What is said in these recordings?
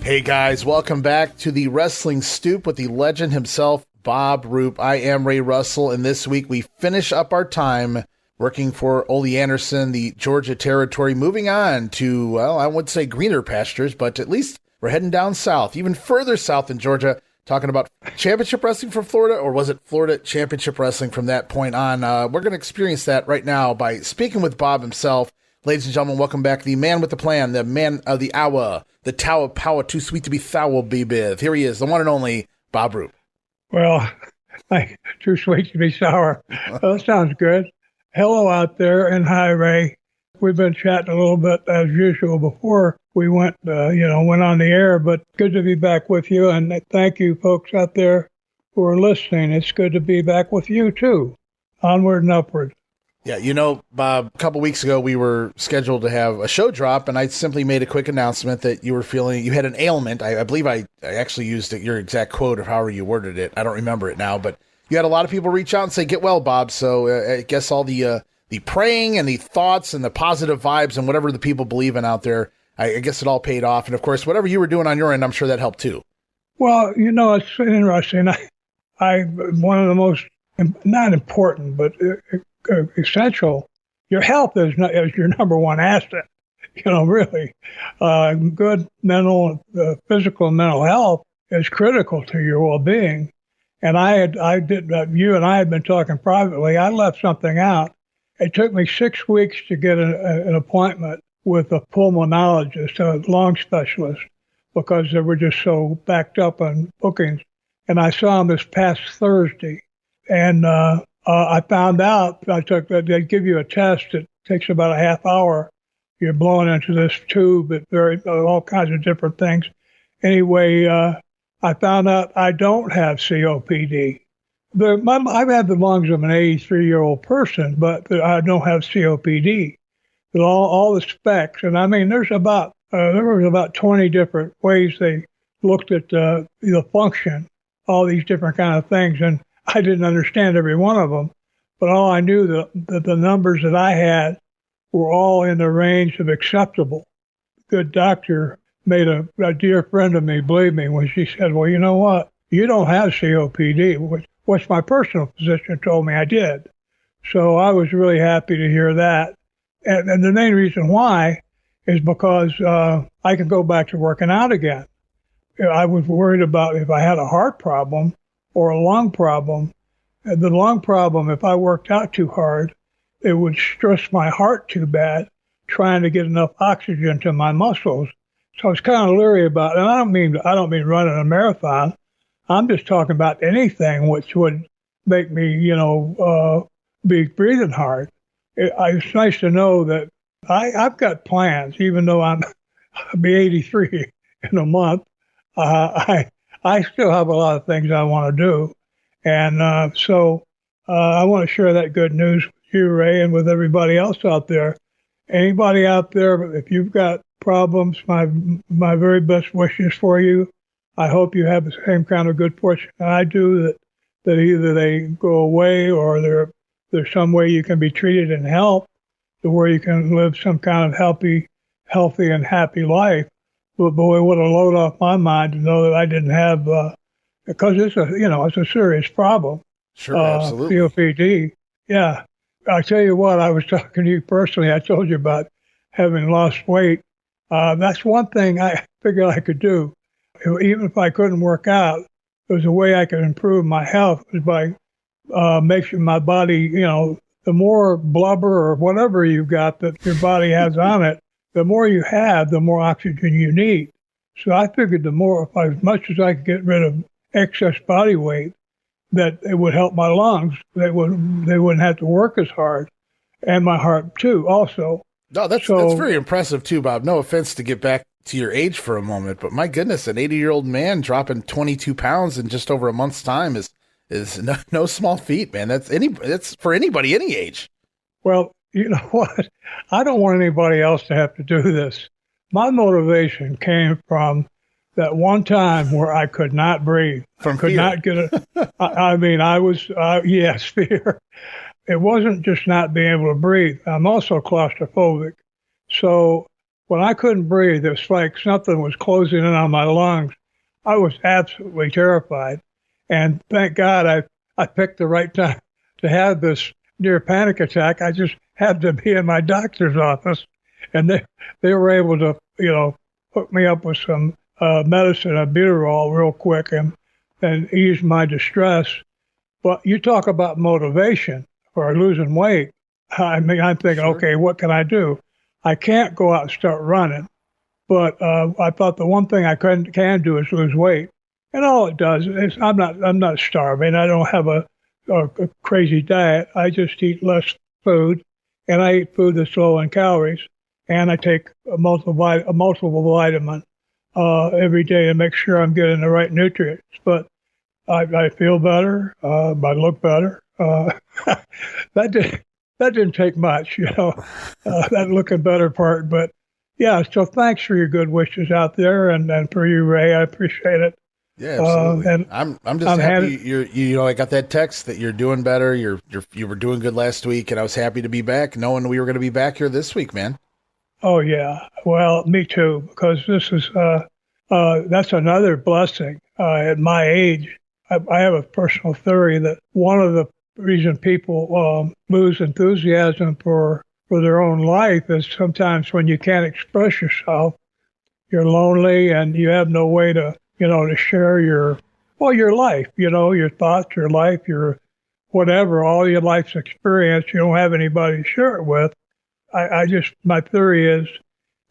Hey guys, welcome back to the Wrestling Stoop with the legend himself, Bob Roop. I am Ray Russell, and this week we finish up our time working for Ole Anderson, the Georgia territory, moving on to, well, I would say greener pastures, but at least we're heading down south, even further south in Georgia, talking about championship wrestling from Florida, or was it Florida championship wrestling from that point on? We're going to experience that right now by speaking with Bob himself. Ladies and gentlemen, welcome back. The man with the plan, the man of the hour, the tower of power, too sweet to be foul, baby. Here he is, the one and only Bob Roop. Well, too sweet to be sour. That sounds good. Hello out there, and hi, Ray. We've been chatting a little bit as usual before we went on the air, but good to be back with you. And thank you, folks out there who are listening. It's good to be back with you too. Onward and upward. Yeah, you know, Bob, a couple weeks ago we were scheduled to have a show drop, and I simply made a quick announcement that you had an ailment. I believe I actually used your exact quote, or however you worded it. I don't remember it now, but you had a lot of people reach out and say, "Get well, Bob." So I guess all the praying and the thoughts and the positive vibes and whatever the people believe in out there, I guess it all paid off. And of course, whatever you were doing on your end, I'm sure that helped too. Well, it's interesting. I one of the most, not important, but essential. Your health is your number one asset. Really, good mental, physical, and mental health is critical to your well-being. And you and I had been talking privately. I left something out. It took me 6 weeks to get an appointment with a pulmonologist, a lung specialist, because they were just so backed up on bookings. And I saw him this past Thursday, and I found out they give you a test. It takes about a half hour. You're blown into this tube at all kinds of different things. Anyway, I found out I don't have COPD. I've had the lungs of an 83-year-old person, but I don't have COPD. All the specs, and I mean, there was about 20 different ways they looked at the function, all these different kind of things, and I didn't understand every one of them, but all I knew that the numbers that I had were all in the range of acceptable. Good doctor made a dear friend of me believe me when she said, "Well, you know what? You don't have COPD," which my personal physician told me I did. So I was really happy to hear that. And the main reason why is because I can go back to working out again. I was worried about if I had a heart problem or a lung problem. The lung problem, if I worked out too hard, it would stress my heart too bad, trying to get enough oxygen to my muscles. So I was kind of leery about it. And I don't mean running a marathon. I'm just talking about anything which would make me, be breathing hard. It's nice to know that I've got plans, even though I'll be 83 in a month. I still have a lot of things I want to do. And so I want to share that good news with you, Ray, and with everybody else out there. Anybody out there, if you've got problems, my very best wishes for you. I hope you have the same kind of good fortune I do, that either they go away or there's some way you can be treated and helped to where you can live some kind of healthy and happy life. But boy, what a load off my mind to know that I didn't have, because it's a serious problem. Sure, absolutely. COPD. Yeah. I tell you what, I was talking to you personally. I told you about having lost weight. That's one thing I figured I could do. Even if I couldn't work out, there was a way I could improve my health was by making my body, the more blubber or whatever you've got that your body has on it, the more you have, the more oxygen you need. So I figured as much as I could get rid of excess body weight, that it would help my lungs. They wouldn't have to work as hard, and my heart too also. No, that's very impressive too, Bob. No offense to get back to your age for a moment, but my goodness, an 80-year-old man dropping 22 pounds in just over a month's time is no small feat, man. That's for anybody, any age. Well, you know what? I don't want anybody else to have to do this. My motivation came from that one time where I could not breathe. Not get it. Yes, fear. It wasn't just not being able to breathe. I'm also claustrophobic. So when I couldn't breathe, it was like something was closing in on my lungs. I was absolutely terrified. And thank God I picked the right time to have this near panic attack. I just had to be in my doctor's office, and they were able to, hook me up with some medicine, albuterol, real quick, and ease my distress. But you talk about motivation for losing weight. I mean, I'm thinking, okay, what can I do? I can't go out and start running, but I thought the one thing I can do is lose weight, and all it does is I'm not starving. I don't have a crazy diet. I just eat less food, and I eat food that's low in calories, and I take a multiple vitamin every day to make sure I'm getting the right nutrients. But I feel better. I look better. That didn't take much, that looking better part. But yeah, so thanks for your good wishes out there, and for you, Ray. I appreciate it. Yeah, absolutely. And I'm just happy I got that text that you're doing better. You were doing good last week, and I was happy to be back, knowing we were going to be back here this week, man. Oh yeah, well, me too, because this is that's another blessing. At my age, I have a personal theory that one of the reason people lose enthusiasm for their own life is sometimes when you can't express yourself, you're lonely and you have no way to share your life, your thoughts, your life, your whatever, all your life's experience. You don't have anybody to share it with. My theory is,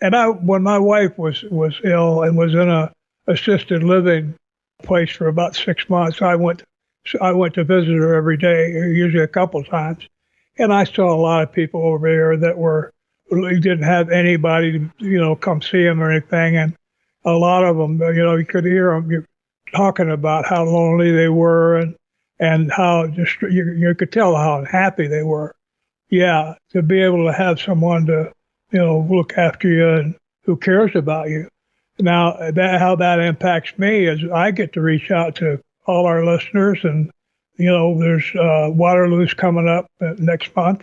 and when my wife was ill and was in a assisted living place for about 6 months, I went to visit her every day, usually a couple times, and I saw a lot of people over there that didn't have anybody to come see them or anything, and a lot of them, you could hear them talking about how lonely they were and how just you could tell how unhappy they were. Yeah, to be able to have someone to look after you and who cares about you. Now, how that impacts me is I get to reach out to all our listeners, and there's Waterloo's coming up next month,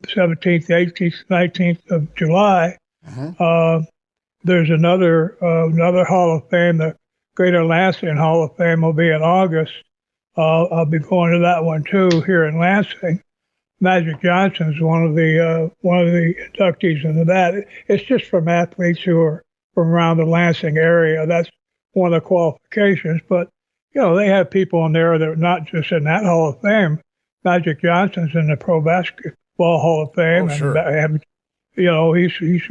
17th, 18th, 19th of July. Mm-hmm. There's another Hall of Fame, the Greater Lansing Hall of Fame will be in August. I'll be going to that one too here in Lansing. Magic Johnson's one of the inductees into that. It's just from athletes who are from around the Lansing area. That's one of the qualifications. But they have people in there that are not just in that Hall of Fame. Magic Johnson's in the Pro Basketball Hall of Fame. Oh, sure. And, he's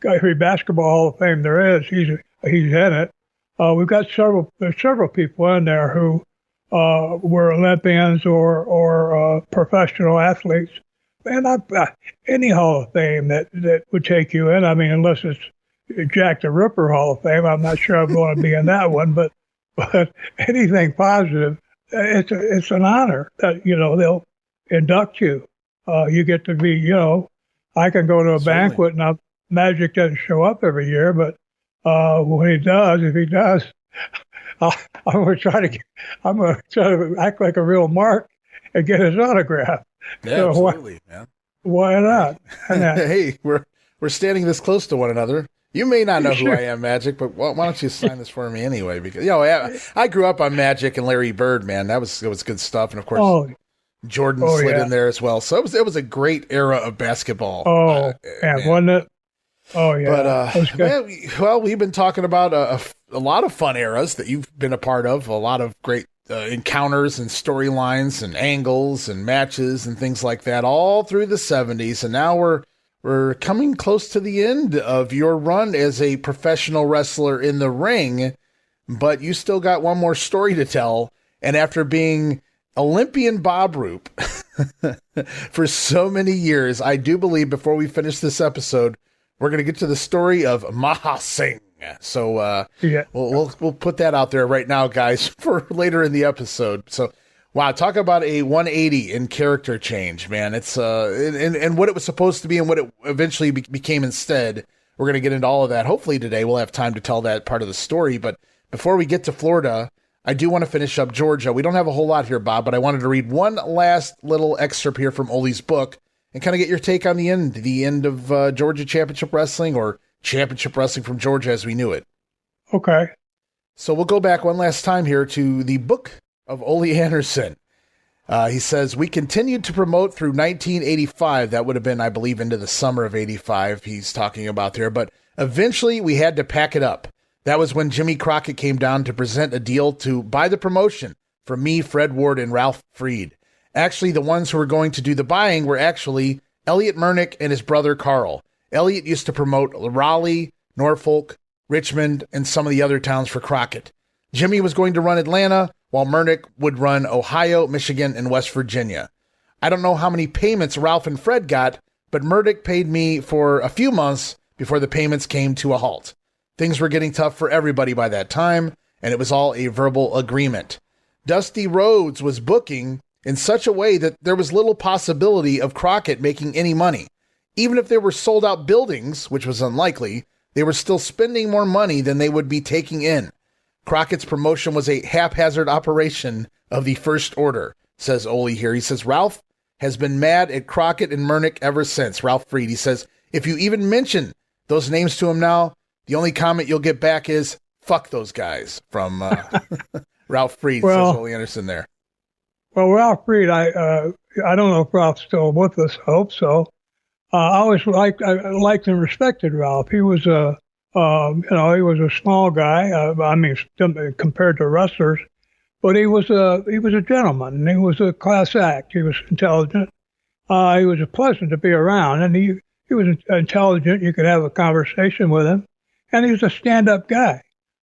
every basketball Hall of Fame there is. He's in it. We've got several people in there who were Olympians or professional athletes. And any Hall of Fame that would take you in. I mean, unless it's Jack the Ripper Hall of Fame, I'm not sure I'm going to be in that one. But anything positive, it's an honor that they'll induct you. You get to be I can go to a banquet, and Magic doesn't show up every year, but when he does, if he does, I'm going to act like a real Mark and get his autograph. Yeah, so absolutely, man. Why not? Hey, we're standing this close to one another. You may not know who I am, Magic, but why don't you sign this for me anyway? Because I grew up on Magic and Larry Bird, man. It was good stuff, and of course, Jordan slid in there as well. So it was a great era of basketball. Oh, wasn't it? Oh yeah. But we've been talking about a lot of fun eras that you've been a part of. A lot of great encounters and storylines and angles and matches and things like that all through the 70s. And now we're coming close to the end of your run as a professional wrestler in the ring, but you still got one more story to tell. And after being Olympian Bob Roop for so many years, I do believe before we finish this episode, we're going to get to the story of Maha Singh. So we'll put that out there right now, guys, for later in the episode. So, wow, talk about a 180 in character change, man. It's and what it was supposed to be and what it eventually became instead. We're going to get into all of that. Hopefully today we'll have time to tell that part of the story. But before we get to Florida, I do want to finish up Georgia. We don't have a whole lot here, Bob, but I wanted to read one last little excerpt here from Ole's book and kind of get your take on the end of Georgia Championship Wrestling, or championship wrestling from Georgia as we knew it. Okay. So we'll go back one last time here to the book of Ole Anderson. He says, we continued to promote through 1985. That would have been, I believe, into the summer of 85 he's talking about there. But eventually we had to pack it up. That was when Jimmy Crockett came down to present a deal to buy the promotion from me, Fred Ward, and Ralph Freed. Actually, the ones who were going to do the buying were actually Elliot Murnick and his brother Carl. Elliot used to promote Raleigh, Norfolk, Richmond, and some of the other towns for Crockett. Jimmy was going to run Atlanta, while Murnick would run Ohio, Michigan, and West Virginia. I don't know how many payments Ralph and Fred got, but Murnick paid me for a few months before the payments came to a halt. Things were getting tough for everybody by that time, and it was all a verbal agreement. Dusty Rhodes was booking in such a way that there was little possibility of Crockett making any money. Even if there were sold-out buildings, which was unlikely, they were still spending more money than they would be taking in. Crockett's promotion was a haphazard operation of the first order, says Ole here. He says, Ralph has been mad at Crockett and Murnick ever since. Ralph Freed, he says, if you even mention those names to him now, the only comment you'll get back is, fuck those guys, from Ralph Freed, says Ole Anderson there. Well, Ralph Freed, I don't know if Ralph's still with us. I hope so. I always liked and respected Ralph. He was he was a small guy. Compared to wrestlers, but he was a gentleman, and he was a class act. He was intelligent. He was pleasant to be around, and he was intelligent. You could have a conversation with him, and he was a stand-up guy.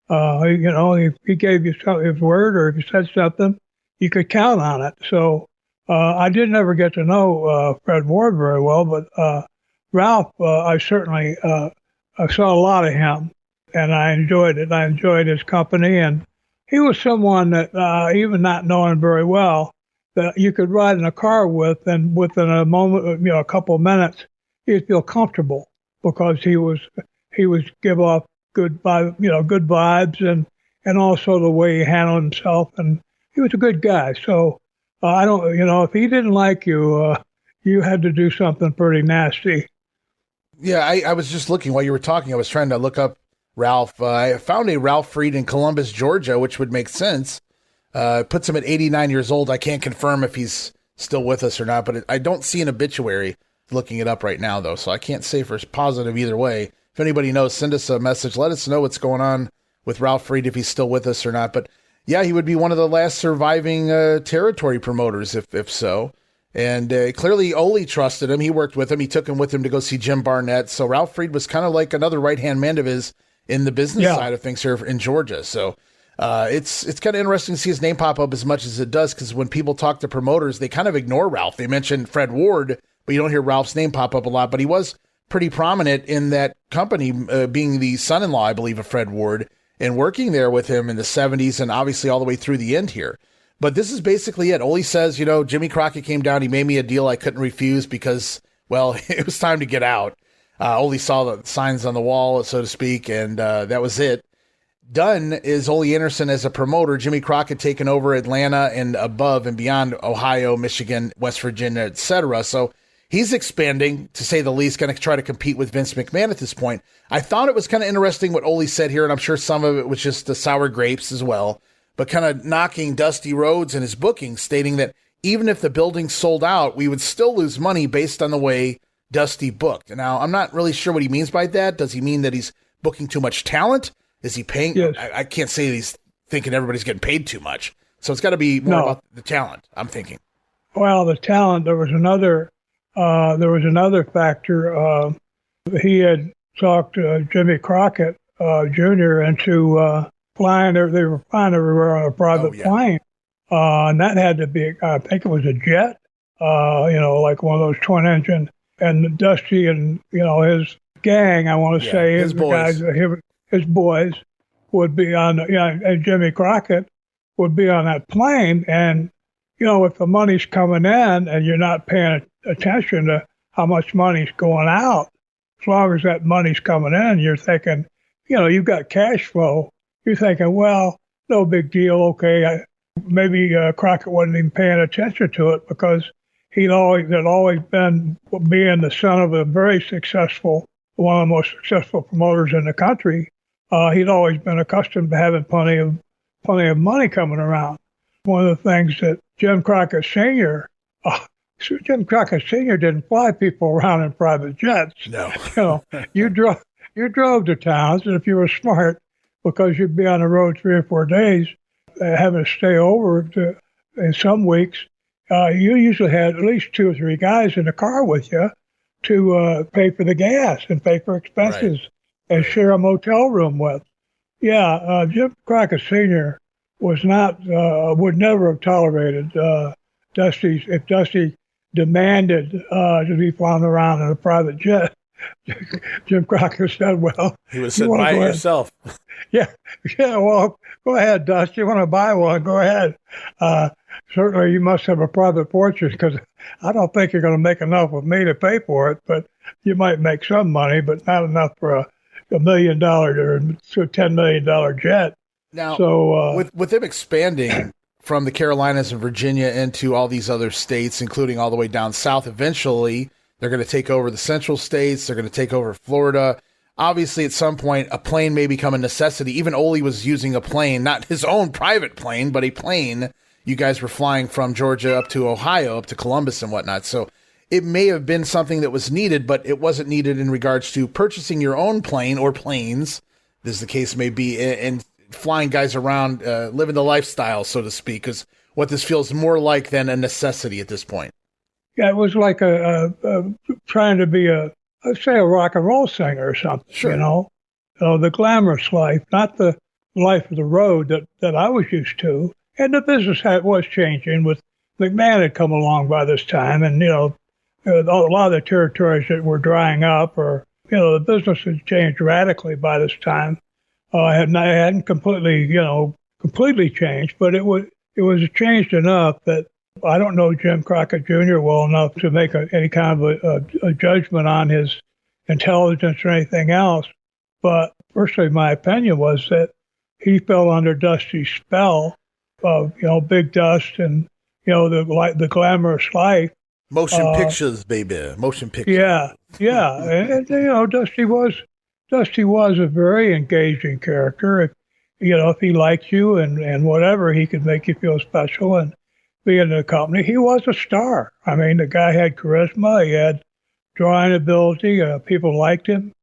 He gave you his word, or if he said something, you could count on it. So I didn't ever get to know Fred Ward very well, but Ralph, I certainly I saw a lot of him, and I enjoyed it. I enjoyed his company, and he was someone that, even not knowing very well, that you could ride in a car with, and within a moment, a couple of minutes, you'd feel comfortable because he was give off good vibes, and also the way he handled himself, and he was a good guy. So I don't, if he didn't like you, you had to do something pretty nasty. Yeah, I was just looking while you were talking. I was trying to look up Ralph. I found a Ralph Freed in Columbus, Georgia, which would make sense. Puts him at 89 years old. I can't confirm if he's still with us or not, but I don't see an obituary looking it up right now, though, so I can't say for positive either way. If anybody knows, send us a message. Let us know what's going on with Ralph Freed, if he's still with us or not. But yeah, he would be one of the last surviving territory promoters, if so. And clearly Ole trusted him. He worked with him. He took him with him to go see Jim Barnett. So Ralph Freed was kind of like another right-hand man of his in the business side of things here in Georgia. So it's kind of interesting to see his name pop up as much as it does, because when people talk to promoters, they kind of ignore Ralph. They mention Fred Ward, but you don't hear Ralph's name pop up a lot. But he was pretty prominent in that company, being the son-in-law, I believe, of Fred Ward, and working there with him in the 70s and obviously all the way through the end here. But this is basically it. Ole says, Jimmy Crockett came down. He made me a deal I couldn't refuse because, well, it was time to get out. Ole saw the signs on the wall, so to speak, and that was it. Done is Ole Anderson as a promoter. Jimmy Crockett taking over Atlanta and above and beyond Ohio, Michigan, West Virginia, etc. So he's expanding, to say the least, going to try to compete with Vince McMahon at this point. I thought it was kind of interesting what Ole said here, and I'm sure some of it was just the sour grapes as well, but kind of knocking Dusty Rhodes and his booking, stating that even if the building sold out, we would still lose money based on the way Dusty booked. Now, I'm not really sure what he means by that. Does he mean that he's booking too much talent? Is he paying? Yes. I can't say that he's thinking everybody's getting paid too much. So it's got to be more about the talent, I'm thinking. Well, the talent, there was another factor. He had talked Jimmy Crockett Jr. into flying. They were flying everywhere on a private plane, and that had to be, I think it was a jet, like one of those twin engine. And Dusty and his gang, I want to say, his boys. His boys would be on, and Jimmy Crockett would be on that plane. And if the money's coming in and you're not paying attention to how much money's going out, as long as that money's coming in, you're thinking, you've got cash flow. You're thinking, well, no big deal. Okay, maybe Crockett wasn't even paying attention to it because had always been being the son of a very successful one of the most successful promoters in the country, he'd always been accustomed to having plenty of money coming around. One of the things that Jim Crockett Sr. Jim Crockett Sr. didn't fly people around in private jets. No. You drove to towns, and if you were smart, because you'd be on the road 3 or 4 days, having to stay over in some weeks, you usually had at least 2 or 3 guys in the car with you to pay for the gas and pay for expenses and share a motel room with. Yeah, Jim Crockett Sr. would never have tolerated if Dusty demanded to be flown around in a private jet. Jim Crockett said, well, he would say, buy it yourself. Yeah, well, go ahead, Dusty. You want to buy one, go ahead. Certainly you must have a private fortune, because I don't think you're going to make enough with me to pay for it, but you might make some money, but not enough for a $1 million or $10 million jet. Now, so, with them expanding from the Carolinas and Virginia into all these other states, including all the way down south, eventually they're going to take over the central states. They're going to take over Florida. Obviously, at some point, a plane may become a necessity. Even Ole was using a plane, not his own private plane, but a plane. You guys were flying from Georgia up to Ohio, up to Columbus and whatnot. So it may have been something that was needed, but it wasn't needed in regards to purchasing your own plane or planes, as the case may be, and flying guys around, living the lifestyle, so to speak, is what this feels more like than a necessity at this point. Yeah, it was like trying to be let's say a rock and roll singer or something, sure. The glamorous life, not the life of the road that I was used to. And the business was changing. With McMahon had come along by this time, and a lot of the territories that were drying up, or the business had changed radically by this time. It hadn't completely changed, but it was changed enough that I don't know Jim Crockett Jr. well enough to make any kind of a judgment on his intelligence or anything else. But personally, my opinion was that he fell under Dusty's spell of Big Dust and the glamorous life. Motion pictures, baby. Motion pictures. Yeah, and Dusty was a very engaging character. If he liked you and whatever, he could make you feel special and be in the company. He was a star. I mean, the guy had charisma. He had drawing ability. People liked him.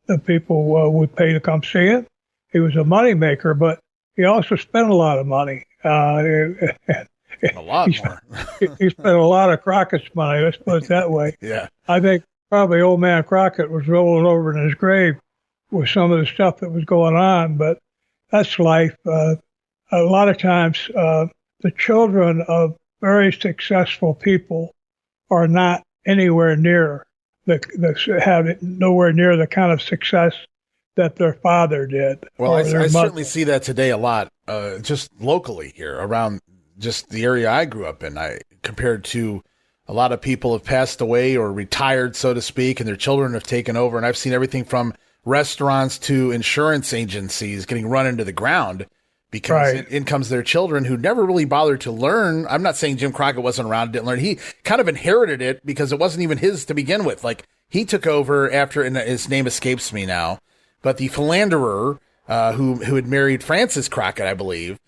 The people would pay to come see him. He was a moneymaker, but he also spent a lot of money. A lot more. He spent a lot of Crockett's money, let's put it that way. Yeah. I think probably old man Crockett was rolling over in his grave with some of the stuff that was going on, but that's life. A lot of times, the children of very successful people are not anywhere near nowhere near the kind of success that their father did. Well, I certainly see that today a lot, just locally here around just the area I grew up in. Compared to a lot of people have passed away or retired, so to speak, and their children have taken over. And I've seen everything from restaurants to insurance agencies getting run into the ground because in comes their children who never really bothered to learn. I'm not saying Jim Crockett wasn't around, didn't learn. He kind of inherited it because it wasn't even his to begin with. Like, he took over after, and his name escapes me now, but the philanderer who had married Frances Crockett, I believe.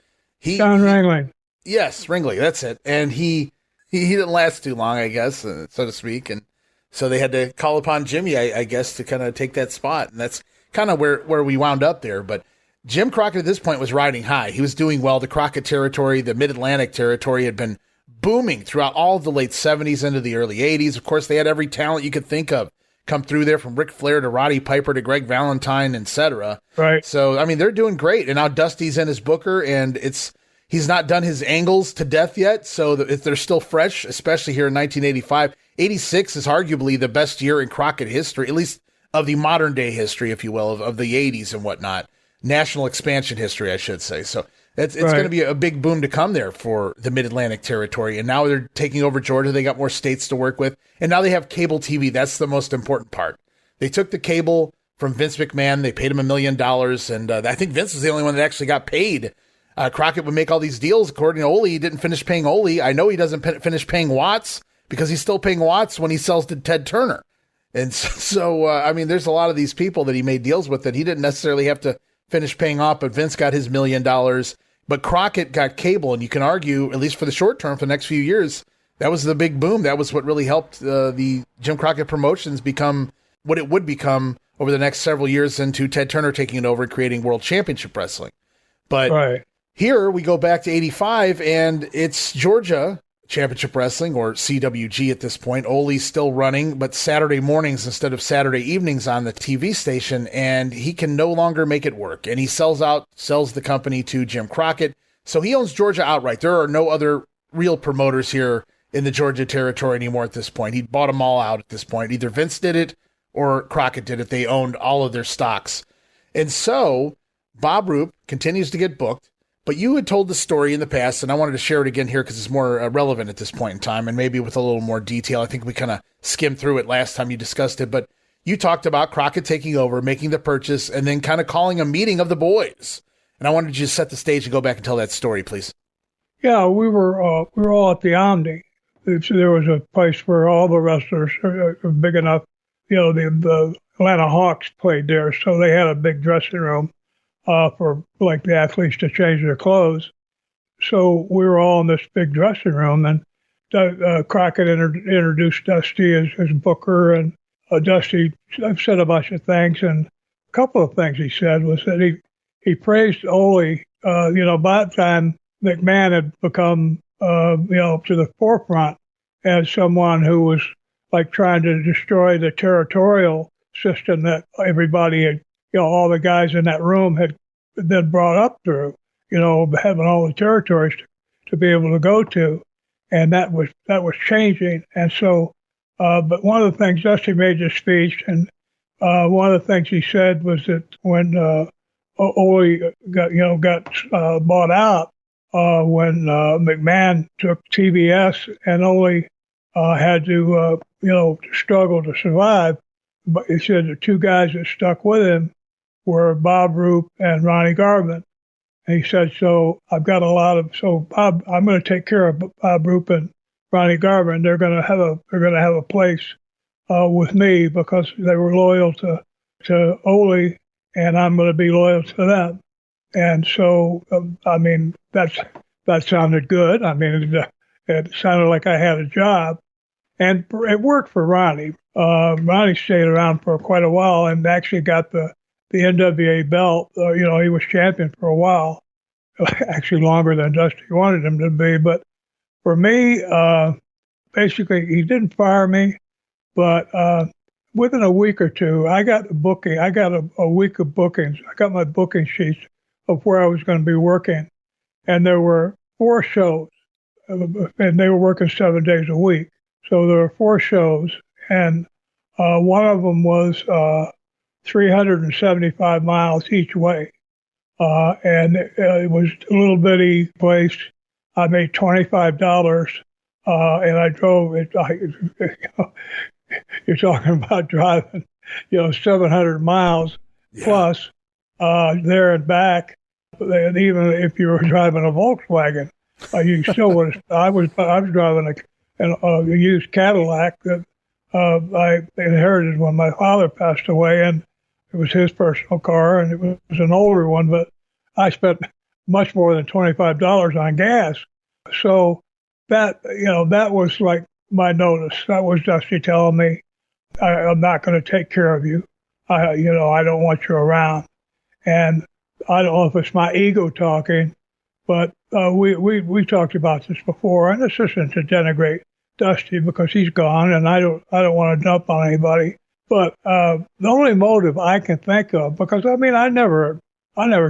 John Ringling. Yes, Ringling, that's it. And he didn't last too long, I guess, so to speak. And so they had to call upon Jimmy, I guess, to kind of take that spot. And that's kind of where we wound up there. But Jim Crockett at this point was riding high. He was doing well. The Crockett territory, the Mid-Atlantic territory, had been booming throughout all of the late 70s into the early 80s. Of course, they had every talent you could think of come through there, from Ric Flair to Roddy Piper to Greg Valentine, etc. Right. So, I mean, they're doing great. And now Dusty's in his booker, and he's not done his angles to death yet, so they're still fresh, especially here in 1985. 86 is arguably the best year in Crockett history, at least of the modern day history, if you will, of the 80s and whatnot. National expansion history, I should say. So it's going to be a big boom to come there for the Mid-Atlantic territory. And now they're taking over Georgia. They got more states to work with. And now they have cable TV. That's the most important part. They took the cable from Vince McMahon. They paid him $1 million. And I think Vince was the only one that actually got paid. Crockett would make all these deals. According to Ole, he didn't finish paying Ole. I know he doesn't finish paying Watts because he's still paying Watts when he sells to Ted Turner. And I mean, there's a lot of these people that he made deals with that he didn't necessarily have to finish paying off, but Vince got his $1 million, but Crockett got cable. And you can argue, at least for the short term, for the next few years, that was the big boom. That was what really helped the Jim Crockett Promotions become what it would become over the next several years into Ted Turner taking it over and creating World Championship Wrestling. But here we go back to 85, and it's Georgia Championship Wrestling, or CWG at this point. Ole's still running, but Saturday mornings instead of Saturday evenings on the TV station, and he can no longer make it work. And he sells the company to Jim Crockett. So he owns Georgia outright. There are no other real promoters here in the Georgia territory anymore at this point. He bought them all out at this point. Either Vince did it or Crockett did it. They owned all of their stocks. And so Bob Roop continues to get booked. But you had told the story in the past, and I wanted to share it again here because it's more relevant at this point in time, and maybe with a little more detail. I think we kind of skimmed through it last time you discussed it, but you talked about Crockett taking over, making the purchase, and then kind of calling a meeting of the boys. And I wanted you to set the stage and go back and tell that story, please. Yeah, we were all at the Omni. There was a place where all the wrestlers are big enough. The Atlanta Hawks played there, so they had a big dressing room for like the athletes to change their clothes. So we were all in this big dressing room, and Crockett introduced Dusty as booker, and Dusty said a bunch of things, and a couple of things he said was that he praised Ole. By that time McMahon had become to the forefront as someone who was like trying to destroy the territorial system that everybody had, all the guys in that room had been brought up through, having all the territories to be able to go to. And that was changing. And so, but one of the things Dusty made this speech, and one of the things he said was that when Ole got bought out, when McMahon took TBS, and Ole had to struggle to survive. But he said the two guys that stuck with him were Bob Roop and Ronnie Garvin. And he said, so I'm going to take care of Bob Roop and Ronnie Garvin. They're going to have a place with me because they were loyal to Ole, and I'm going to be loyal to them. And so, that sounded good. It sounded like I had a job, and it worked for Ronnie. Ronnie stayed around for quite a while and actually got the NWA belt. He was champion for a while, actually longer than Dusty wanted him to be. But for me, basically, he didn't fire me, but within a week or two, I got a booking. I got a week of bookings. I got my booking sheets of where I was going to be working, and there were 4 shows, and they were working 7 days a week. So there were 4 shows, and one of them was 375 miles each way, and it was a little bitty place. I made $25, and I drove it. You're talking about driving, 700 miles plus there and back. And even if you were driving a Volkswagen, you still would. I was driving a used Cadillac that I inherited when my father passed away, and it was his personal car, and it was an older one. But I spent much more than $25 on gas. So that was like my notice. That was Dusty telling me, I'm not going to take care of you. I don't want you around. And I don't know if it's my ego talking, but we talked about this before, and this isn't to denigrate Dusty because he's gone, and I don't want to dump on anybody. But the only motive I can think of, because I never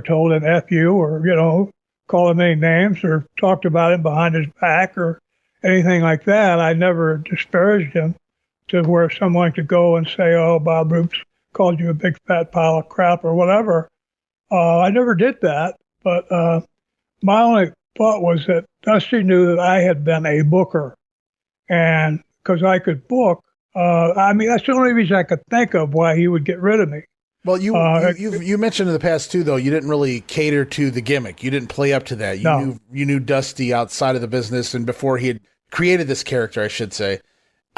told him F you or called him any names or talked about him behind his back or anything like that. I never disparaged him to where someone could go and say, "Oh, Bob Roop called you a big fat pile of crap" or whatever. I never did that, but my only thought was that Dusty knew that I had been a booker, and because I could book, that's the only reason I could think of why he would get rid of me. Well, you mentioned in the past too, though, you didn't really cater to the gimmick. You didn't play up to that. You knew Dusty outside of the business, and before he had created this character, I should say.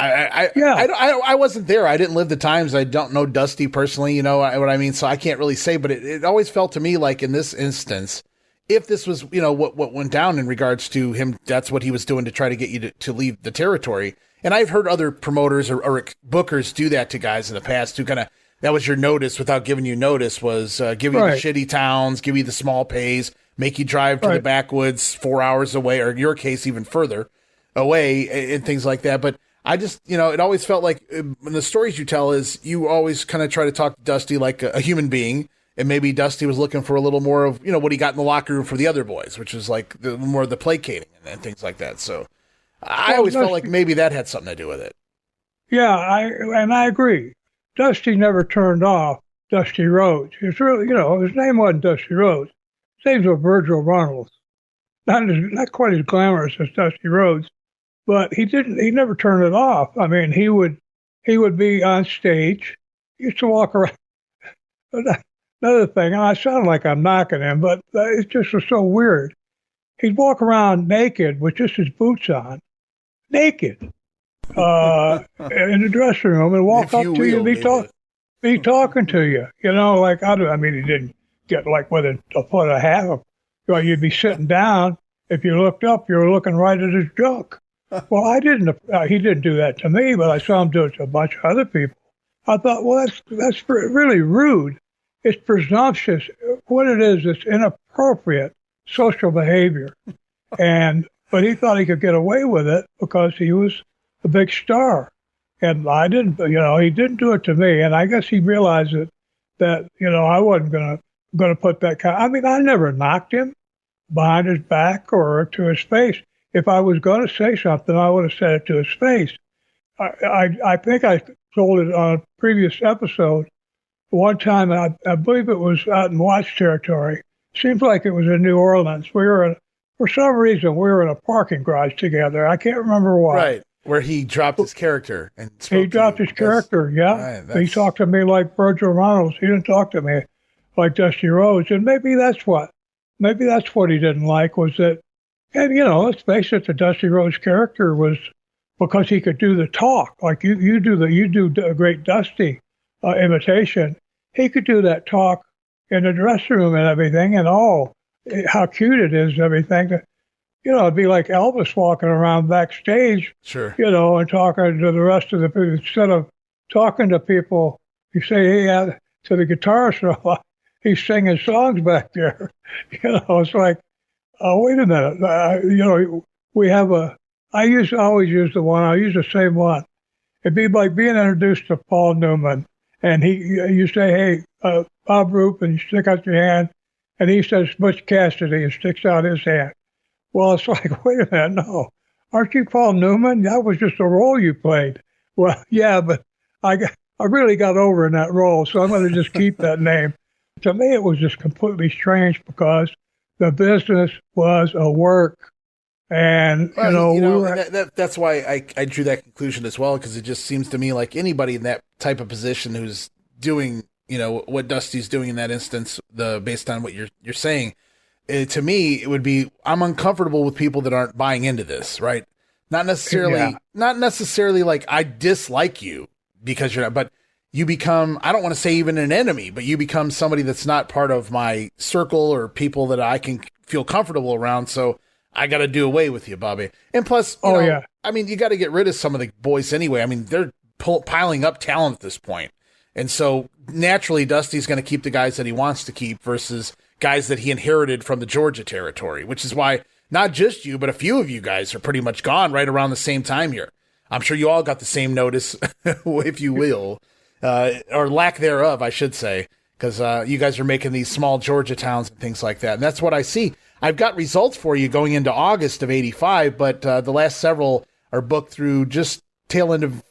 I wasn't there. I didn't live the times. I don't know Dusty personally, you know what I mean? So I can't really say, but it always felt to me like in this instance, if this was, you know, what went down in regards to him, that's what he was doing to try to get you to leave the territory. And I've heard other promoters or bookers do that to guys in the past who kind of, that was your notice without giving you notice, was give you the shitty towns, give you the small pays, make you drive to the backwoods 4 hours away, or in your case, even further away, and things like that. But I just, you know, it always felt like in the stories you tell is you always kind of try to talk to Dusty like a human being. And maybe Dusty was looking for a little more of, you know, what he got in the locker room for the other boys, which is like more of the placating and things like that. So I always felt like maybe that had something to do with it. Yeah, I agree. Dusty never turned off Dusty Rhodes. It's really, you know, his name wasn't Dusty Rhodes. His name was Virgil Runnels. Not quite as glamorous as Dusty Rhodes, but he never turned it off. I mean, he would be on stage. He used to walk around. Another thing, and I sound like I'm knocking him, but it just was so weird. He'd walk around naked with just his boots on, naked, in the dressing room, and walk up to you, be talking to you. You know, like I mean, he didn't get like within a foot and a half of. You know, you'd be sitting down. If you looked up, you were looking right at his junk. Well, I didn't. He didn't do that to me, but I saw him do it to a bunch of other people. I thought, well, that's really rude. It's presumptuous. What it is, it's inappropriate social behavior. But he thought he could get away with it because he was a big star. And I didn't, you know, he didn't do it to me. And I guess he realized that, you know, I wasn't going to put that kind. I mean, I never knocked him behind his back or to his face. If I was going to say something, I would have said it to his face. I think I told it on a previous episode. One time, I believe it was out in Watts territory. Seems like it was in New Orleans. For some reason, we were in a parking garage together. I can't remember why. Right, where he dropped his character. He dropped his character, yeah. Right, he talked to me like Virgil Runnels. He didn't talk to me like Dusty Rhodes. And maybe that's what he didn't like was that, and, you know, let's face it, the Dusty Rhodes character was because he could do the talk. Like you do a great Dusty imitation. He could do that talk in the dressing room and everything, and how cute it is and everything. You know, it'd be like Elvis walking around backstage, sure, you know, and talking to the rest of the people. Instead of talking to people, you say, hey, to the guitarist, he's singing songs back there. You know, it's like, wait a minute. You know, we have I always use the same one. It'd be like being introduced to Paul Newman. And you say, hey, Bob Roop, and you stick out your hand, and he says, Butch Cassidy, and sticks out his hand. Well, it's like, wait a minute, no. Aren't you Paul Newman? That was just a role you played. Well, yeah, but I really got over in that role, so I'm going to just keep that name. To me, it was just completely strange because the business was a work. And, that's why I drew that conclusion as well, because it just seems to me like anybody in that type of position who's doing, you know, what Dusty's doing in that instance, based on what you're saying, to me, it would be, I'm uncomfortable with people that aren't buying into this, right? Not necessarily like I dislike you because you're not, but you become, I don't want to say even an enemy, but you become somebody that's not part of my circle or people that I can feel comfortable around. So I got to do away with you, Bobby. And plus, you know, I mean, you got to get rid of some of the boys anyway. I mean, they're piling up talent at this point. And so naturally, Dusty's going to keep the guys that he wants to keep versus guys that he inherited from the Georgia territory, which is why not just you, but a few of you guys are pretty much gone right around the same time here. I'm sure you all got the same notice, if you will, or lack thereof, I should say, because you guys are making these small Georgia towns and things like that. And that's what I see. I've got results for you going into August of 85, but the last several are booked through just tail end of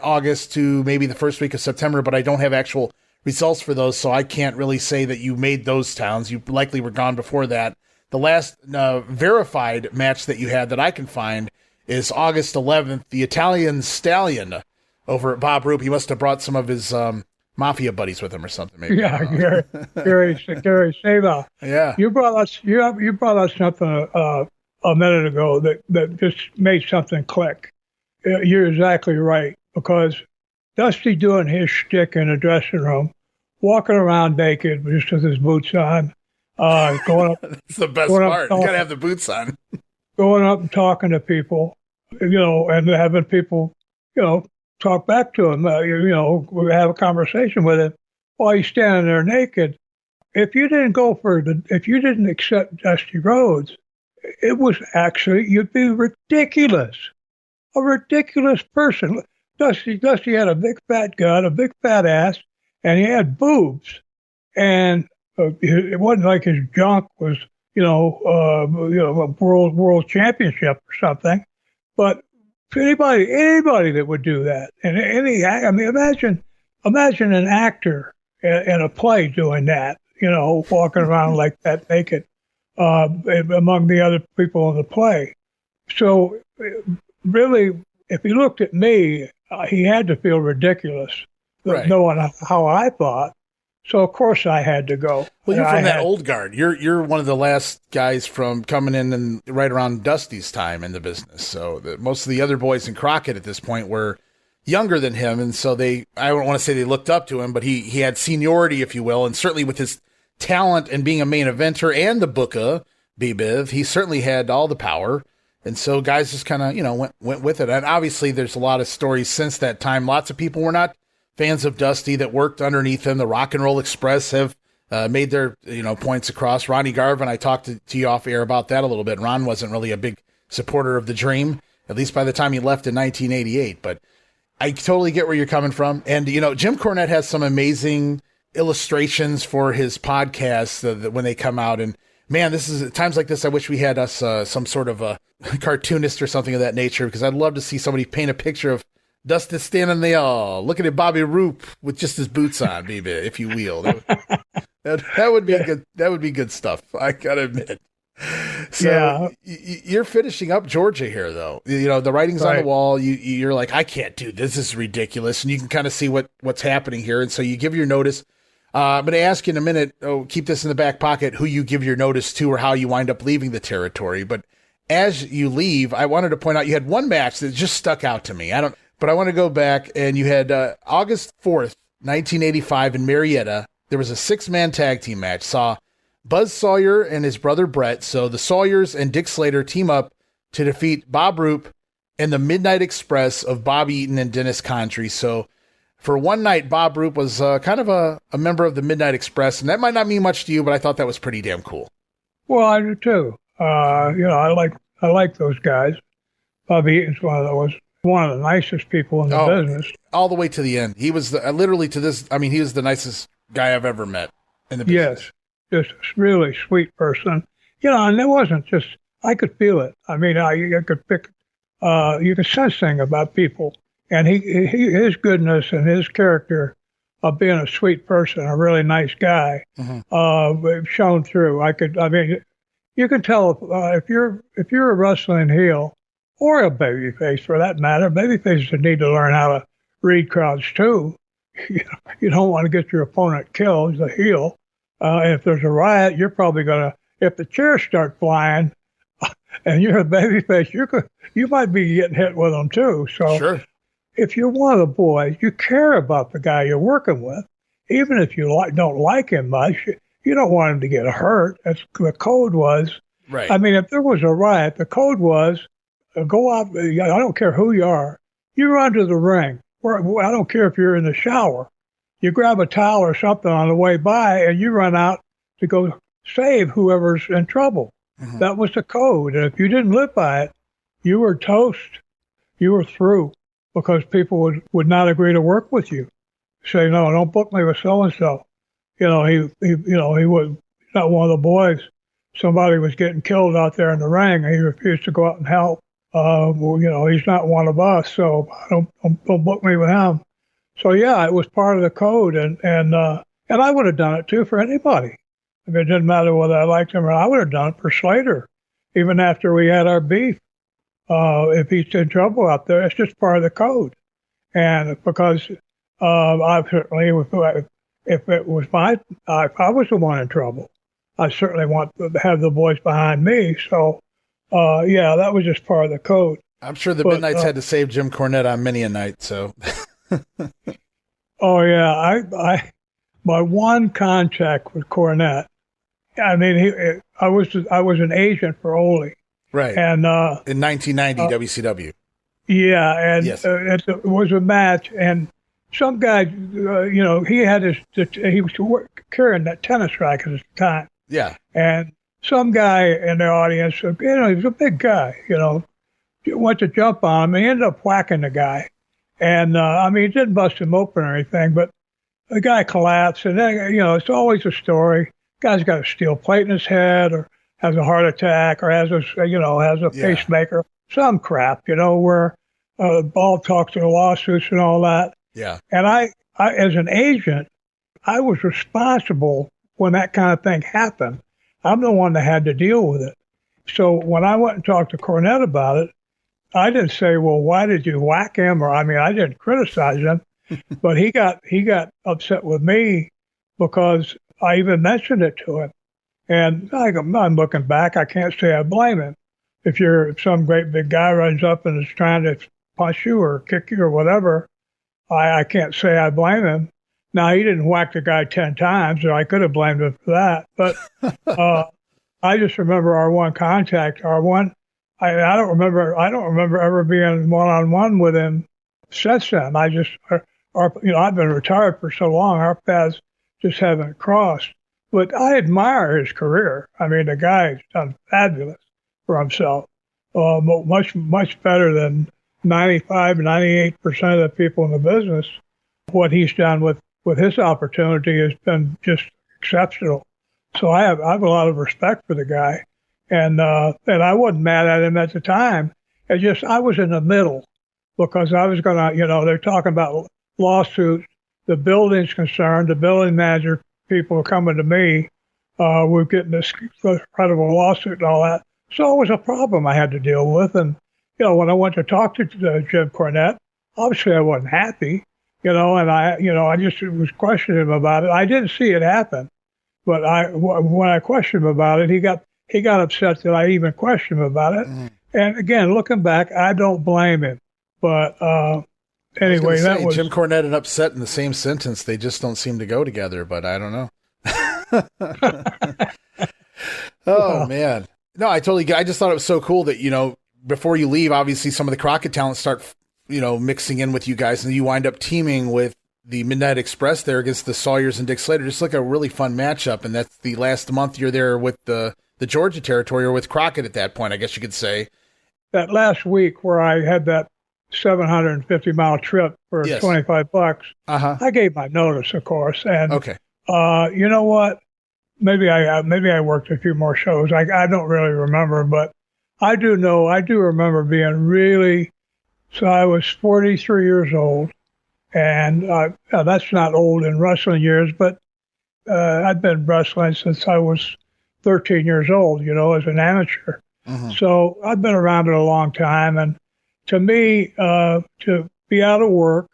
August to maybe the first week of September, but I don't have actual results for those, so I can't really say that you made those towns. You likely were gone before that. The last verified match that you had that I can find is August 11th, the Italian Stallion over at Bob Roop. He must have brought some of his mafia buddies with him or something, maybe. Yeah, Gary Sava. Yeah. You brought us something a minute ago that just made something click. You're exactly right, because Dusty doing his shtick in the dressing room, walking around naked just with his boots on, going up, That's the best going up, part. You got to have the boots on. going up and talking to people, and having people, talk back to him. We have a conversation with him while he's standing there naked. If you didn't accept Dusty Rhodes, it was actually, you'd be ridiculous. A ridiculous person. Dusty had a big fat gut, a big fat ass, and he had boobs. And it wasn't like his junk was, a world championship or something. But anybody that would do that, and imagine an actor in a play doing that, walking around like that naked among the other people in the play. So really, if he looked at me, he had to feel ridiculous, right, knowing how I thought. So of course I had to go. Well, you're from that old guard. You're one of the last guys from coming in and right around Dusty's time in the business. So most of the other boys in Crockett at this point were younger than him, and so I don't want to say they looked up to him, but he had seniority, if you will, and certainly with his talent and being a main eventer and the booker, B-Biv, he certainly had all the power. And so guys just kind of, went with it. And obviously there's a lot of stories since that time. Lots of people were not fans of Dusty that worked underneath him. The Rock and Roll Express have made their, points across. Ronnie Garvin, I talked to you off air about that a little bit. Ron wasn't really a big supporter of the Dream, at least by the time he left in 1988. But I totally get where you're coming from. And, Jim Cornette has some amazing illustrations for his podcasts when they come out. And man, this is times like this. I wish we had us some sort of a cartoonist or something of that nature, because I'd love to see somebody paint a picture of Dusty standing there, looking at Bobby Roop with just his boots on, baby, if you will. That would be good. That would be good stuff. I gotta admit. So you're finishing up Georgia here, though. The writing's on the wall. You're like, I can't do this. This is ridiculous, and you can kind of see what's happening here. And so you give your notice. I'm going to ask you in a minute, keep this in the back pocket, who you give your notice to or how you wind up leaving the territory. But as you leave, I wanted to point out you had one match that just stuck out to me. But I want to go back, and you had August 4th, 1985 in Marietta. There was a 6-man tag team match. Saw Buzz Sawyer and his brother Brett. So the Sawyers and Dick Slater team up to defeat Bob Roop and the Midnight Express of Bob Eaton and Dennis Contry. So for one night, Bob Roop was kind of a member of the Midnight Express, and that might not mean much to you, but I thought that was pretty damn cool. Well, I do too. I like those guys. Bob Eaton's one of the nicest people in the business. All the way to the end. He was literally to this. I mean, he was the nicest guy I've ever met in the business. Yes, just a really sweet person. And it wasn't just, I could feel it. I mean, I could pick, you could sense things about people. And his goodness and his character of being a sweet person, a really nice guy, shone through. You can tell if you're a wrestling heel or a babyface for that matter. Babyfaces need to learn how to read crowds too. You don't want to get your opponent killed as a heel. And if there's a riot, you're probably gonna. If the chairs start flying, and you're a babyface, you might be getting hit with them too. So. Sure. If you're one of the boys, you care about the guy you're working with, even if you don't like him much. You don't want him to get hurt. That's the code was. Right. I mean, if there was a riot, the code was go out. I don't care who you are. You run to the ring. I don't care if you're in the shower. You grab a towel or something on the way by, and you run out to go save whoever's in trouble. Mm-hmm. That was the code. And if you didn't live by it, you were toast. You were through. Because people would not agree to work with you. Say, no, don't book me with so-and-so. He was not one of the boys. Somebody was getting killed out there in the ring, and he refused to go out and help. He's not one of us, so don't book me with him. So, yeah, it was part of the code, and I would have done it, too, for anybody. I mean, it didn't matter whether I liked him or not. I would have done it for Slater, even after we had our beef. If he's in trouble out there, it's just part of the code. And because I certainly, if it was if I was the one in trouble, I certainly want to have the boys behind me. So, that was just part of the code. I'm sure the Midnights had to save Jim Cornette on many a night. So, oh yeah, I my one contact with Cornette. I mean, I was an agent for Ole, right? And in 1990 WCW. Yeah, and yes. It was a match, and some guy, he was carrying that tennis racket at the time. Yeah. And some guy in the audience, he was a big guy, went to jump on him, and he ended up whacking the guy. And, he didn't bust him open or anything, but the guy collapsed, and then, it's always a story. Guy's got a steel plate in his head, or has a heart attack, or has a pacemaker, some crap, where Bob talks to the lawsuits and all that. Yeah. And I, as an agent, I was responsible when that kind of thing happened. I'm the one that had to deal with it. So when I went and talked to Cornette about it, I didn't say, well, why did you whack him? Or, I didn't criticize him, but he got upset with me because I even mentioned it to him. And I'm looking back, I can't say I blame him. If some great big guy runs up and is trying to punch you or kick you or whatever, I can't say I blame him. Now, he didn't whack the guy 10 times, or I could have blamed him for that. But I just remember our one contact, I don't remember ever being one-on-one with him since then. I've been retired for so long, our paths just haven't crossed. But I admire his career. The guy's done fabulous for himself. Much better than 95, 98% of the people in the business. What he's done with his opportunity has been just exceptional. So I have a lot of respect for the guy. And I wasn't mad at him at the time. It's just I was in the middle because I was going to, they're talking about lawsuits. The building's concerned. The building manager people are coming to me. We're getting this incredible lawsuit and all that. So it was a problem I had to deal with. And, when I went to talk to Jim Cornette, obviously I wasn't happy, and I just was questioning him about it. I didn't see it happen, but when I questioned him about it, he got upset that I even questioned him about it. Mm-hmm. And again, looking back, I don't blame him. But anyway, that was Jim Cornette and upset in the same sentence. They just don't seem to go together, but I don't know. Oh, man. No, I just thought it was so cool that, before you leave, obviously some of the Crockett talent start, mixing in with you guys, and you wind up teaming with the Midnight Express there against the Sawyers and Dick Slater. Just like a really fun matchup. And that's the last month you're there with the Georgia territory, or with Crockett at that point, I guess you could say. That last week where I had that 750-mile trip for yes. $25, I gave my notice, of course. And okay. You know what? Maybe I worked a few more shows. I don't really remember, but I do remember being really. So I was 43 years old, and that's not old in wrestling years, but I'd been wrestling since I was 13 years old, as an amateur. Mm-hmm. So I've been around it a long time, and to me, to be out of work,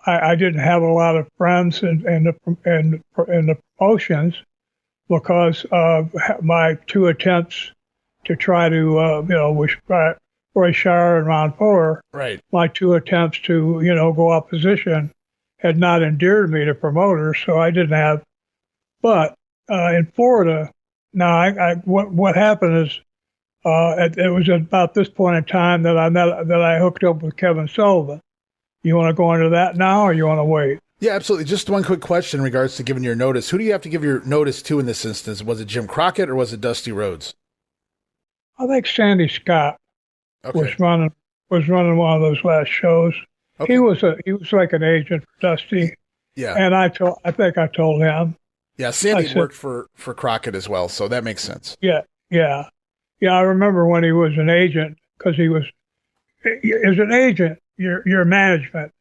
I didn't have a lot of friends in the promotions because of my two attempts to try to, with Roy Shire and Ron Fuller. Right. My two attempts to, go opposition had not endeared me to promoters, so I didn't have. But in Florida, now what happened is it was about this point in time that I hooked up with Kevin Sullivan. You want to go into that now, or you want to wait? Yeah, absolutely. Just one quick question in regards to giving your notice. Who do you have to give your notice to in this instance? Was it Jim Crockett or was it Dusty Rhodes? I think Sandy Scott was running one of those last shows. Okay. He was like an agent for Dusty. Yeah. And I think I told him. Yeah, Sandy worked for Crockett as well, so that makes sense. Yeah. I remember when he was an agent, because as an agent, your management.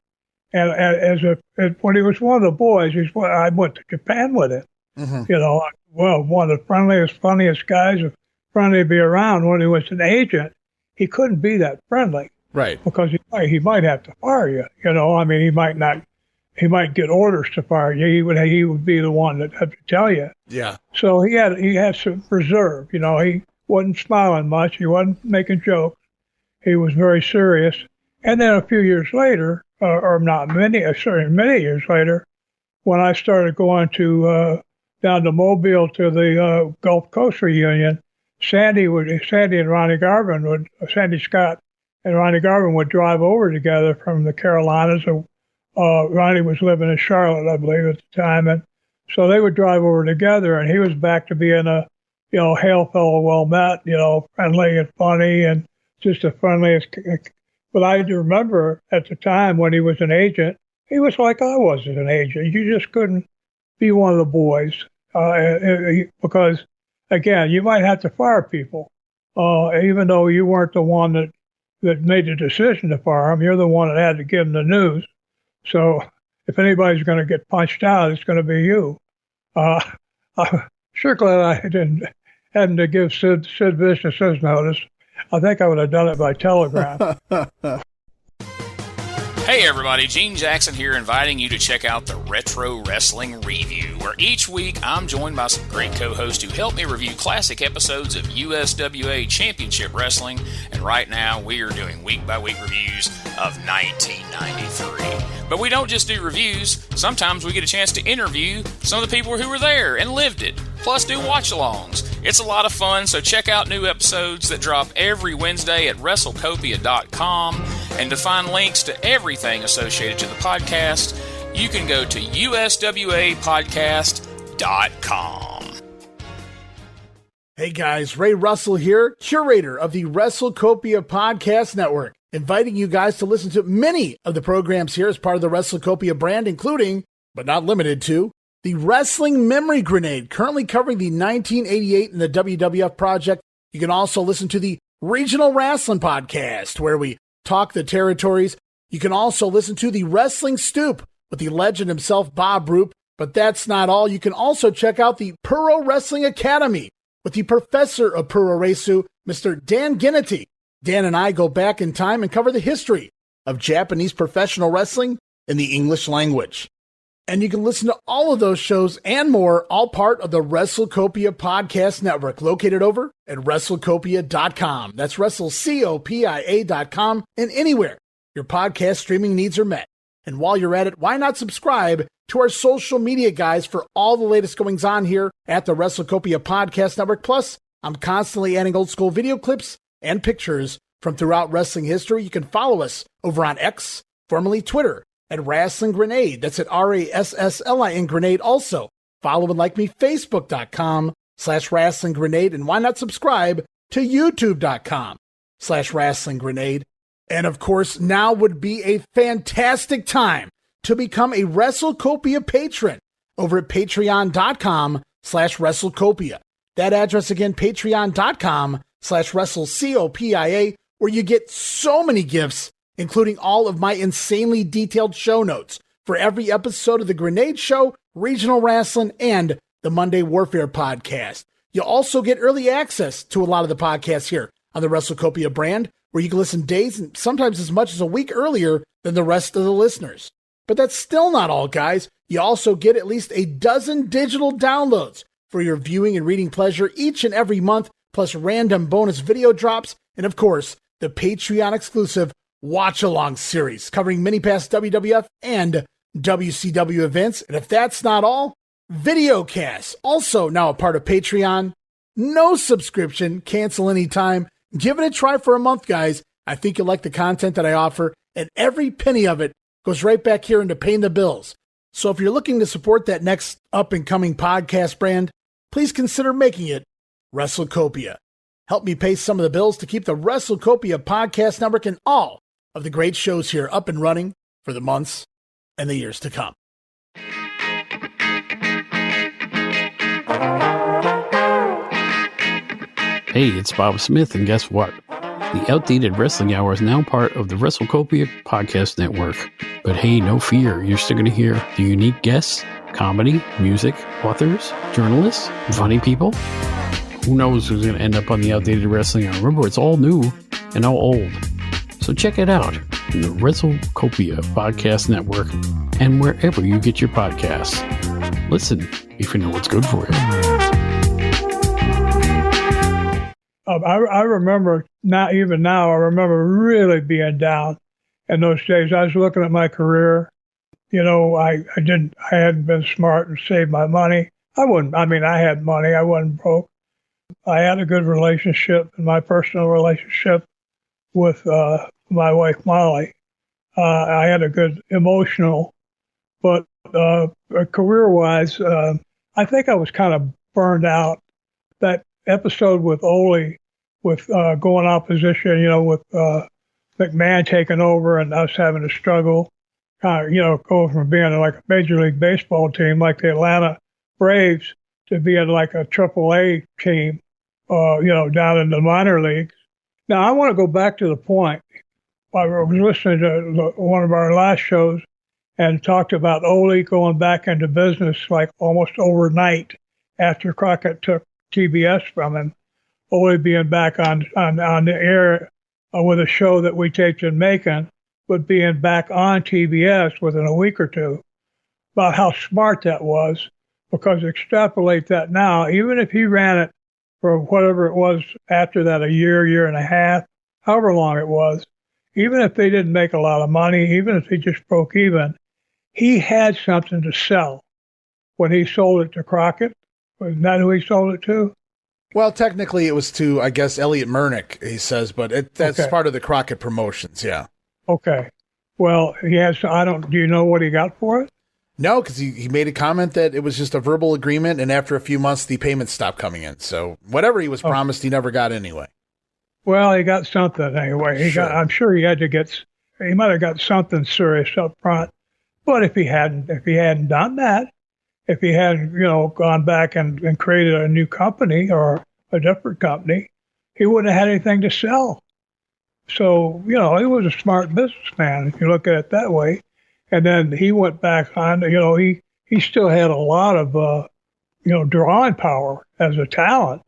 And when he was one of the boys, I went to Japan with him. Mm-hmm. One of the friendliest, funniest guys, friendly to be around. When he was an agent, he couldn't be that friendly, right? Because he might have to fire you. He might not. He might get orders to fire you. He would be the one that had to tell you. Yeah. So he had some reserve. He wasn't smiling much. He wasn't making jokes. he was very serious. And then a few years later, or not many, many years later, when I started going to down to Mobile to the Gulf Coast reunion, Sandy and Ronnie Garvin Sandy Scott and Ronnie Garvin would drive over together from the Carolinas. Ronnie was living in Charlotte, I believe, at the time, and so they would drive over together. And he was back to being a, hail fellow, well met, friendly and funny, and just the friendliest. But I do remember at the time when he was an agent, he was like I was as an agent. You just couldn't be one of the boys because, again, you might have to fire people, even though you weren't the one that made the decision to fire them. You're the one that had to give them the news. So if anybody's going to get punched out, it's going to be you. I'm sure glad I hadn't to give Sid Vicious his notice. I think I would have done it by telegraph. Hey everybody, Gene Jackson here, inviting you to check out the Retro Wrestling Review, where each week I'm joined by some great co-hosts who help me review classic episodes of USWA Championship Wrestling, and right now we are doing week-by-week reviews of 1993. But we don't just do reviews, sometimes we get a chance to interview some of the people who were there and lived it, plus do watch-alongs. It's a lot of fun, so check out new episodes that drop every Wednesday at WrestleCopia.com, and to find links to everything associated to the podcast, you can go to USWApodcast.com. Hey guys, Ray Russell here, curator of the WrestleCopia Podcast Network, inviting you guys to listen to many of the programs here as part of the WrestleCopia brand, including, but not limited to, the Wrestling Memory Grenade, currently covering the 1988 and the WWF project. You can also listen to the Regional Wrestling Podcast, where we talk the territories. You can also listen to the Wrestling Stoop with the legend himself, Bob Roop. But that's not all. You can also check out the Puro Wrestling Academy with the professor of Puro Resu, Mr. Dan Ginnity. Dan and I go back in time and cover the history of Japanese professional wrestling in the English language. And you can listen to all of those shows and more, all part of the WrestleCopia Podcast Network, located over at WrestleCopia.com. That's WrestleCopia.com, and anywhere your podcast streaming needs are met. And while you're at it, why not subscribe to our social media guys for all the latest goings on here at the WrestleCopia Podcast Network. Plus, I'm constantly adding old school video clips and pictures from throughout wrestling history. You can follow us over on X, formerly Twitter, at Wrestling Grenade. That's at RASSLIN Grenade. Also, follow and like me, Facebook.com/Wrestling Grenade. And why not subscribe to YouTube.com/Wrestling Grenade. And of course, now would be a fantastic time to become a WrestleCopia patron over at Patreon.com/WrestleCopia. That address again, Patreon.com/WrestleCopia, where you get so many gifts, including all of my insanely detailed show notes for every episode of The Grenade Show, Regional Wrestling, and the Monday Warfare podcast. You'll also get early access to a lot of the podcasts here on the WrestleCopia brand, where you can listen days and sometimes as much as a week earlier than the rest of the listeners. But that's still not all, guys. You also get at least a dozen digital downloads for your viewing and reading pleasure each and every month, plus random bonus video drops, and of course, the Patreon exclusive watch-along series covering many past WWF and WCW events. And if that's not all, videocasts, also now a part of Patreon. No subscription, cancel anytime. Give it a try for a month, guys. I think you'll like the content that I offer, and every penny of it goes right back here into paying the bills. So if you're looking to support that next up-and-coming podcast brand, please consider making it WrestleCopia. Help me pay some of the bills to keep the WrestleCopia Podcast Network and all of the great shows here up and running for the months and the years to come. Hey, it's Bob Smith, and guess what? The Outdated Wrestling Hour is now part of the WrestleCopia Podcast Network. But hey, no fear, you're still going to hear the unique guests, comedy, music, authors, journalists, funny people. Who knows who's going to end up on the Outdated Wrestling Hour? Remember, it's all new and all old. So check it out in the WrestleCopia Podcast Network and wherever you get your podcasts. Listen if you know what's good for you. I remember, not even now, I remember really being down in those days. I was looking at my career. I hadn't been smart and saved my money. I had money. I wasn't broke. I had a good relationship, my personal relationship with my wife, Molly. I had a good emotional, but career-wise, I think I was kind of burned out. That episode with Ole, with going opposition, with McMahon taking over and us having to struggle, go from being like a Major League Baseball team like the Atlanta Braves to being like a AAA team, down in the minor leagues. Now, I want to go back to the point. I was listening to one of our last shows and talked about Ole going back into business like almost overnight after Crockett took TBS from him. Ole being back on the air with a show that we taped in Macon, but being back on TBS within a week or two. About how smart that was, because extrapolate that now, even if he ran it for whatever it was after that, a year and a half, however long it was, even if they didn't make a lot of money, even if he just broke even, he had something to sell when he sold it to Crockett. Wasn't that who he sold it to? Well, technically it was to, I guess, Elliot Murnick, he says, but that's Okay. part of the Crockett promotions, yeah. Okay. Well, do you know what he got for it? No, because he made a comment that it was just a verbal agreement, and after a few months, the payments stopped coming in. So whatever he was promised, he never got anyway. Well, he got something anyway. I'm sure he might have got something serious up front. But if he hadn't done that, if he hadn't, gone back and created a new company or a different company, he wouldn't have had anything to sell. So, he was a smart businessman, if you look at it that way. And then he went back on, he still had a lot of, drawing power as a talent.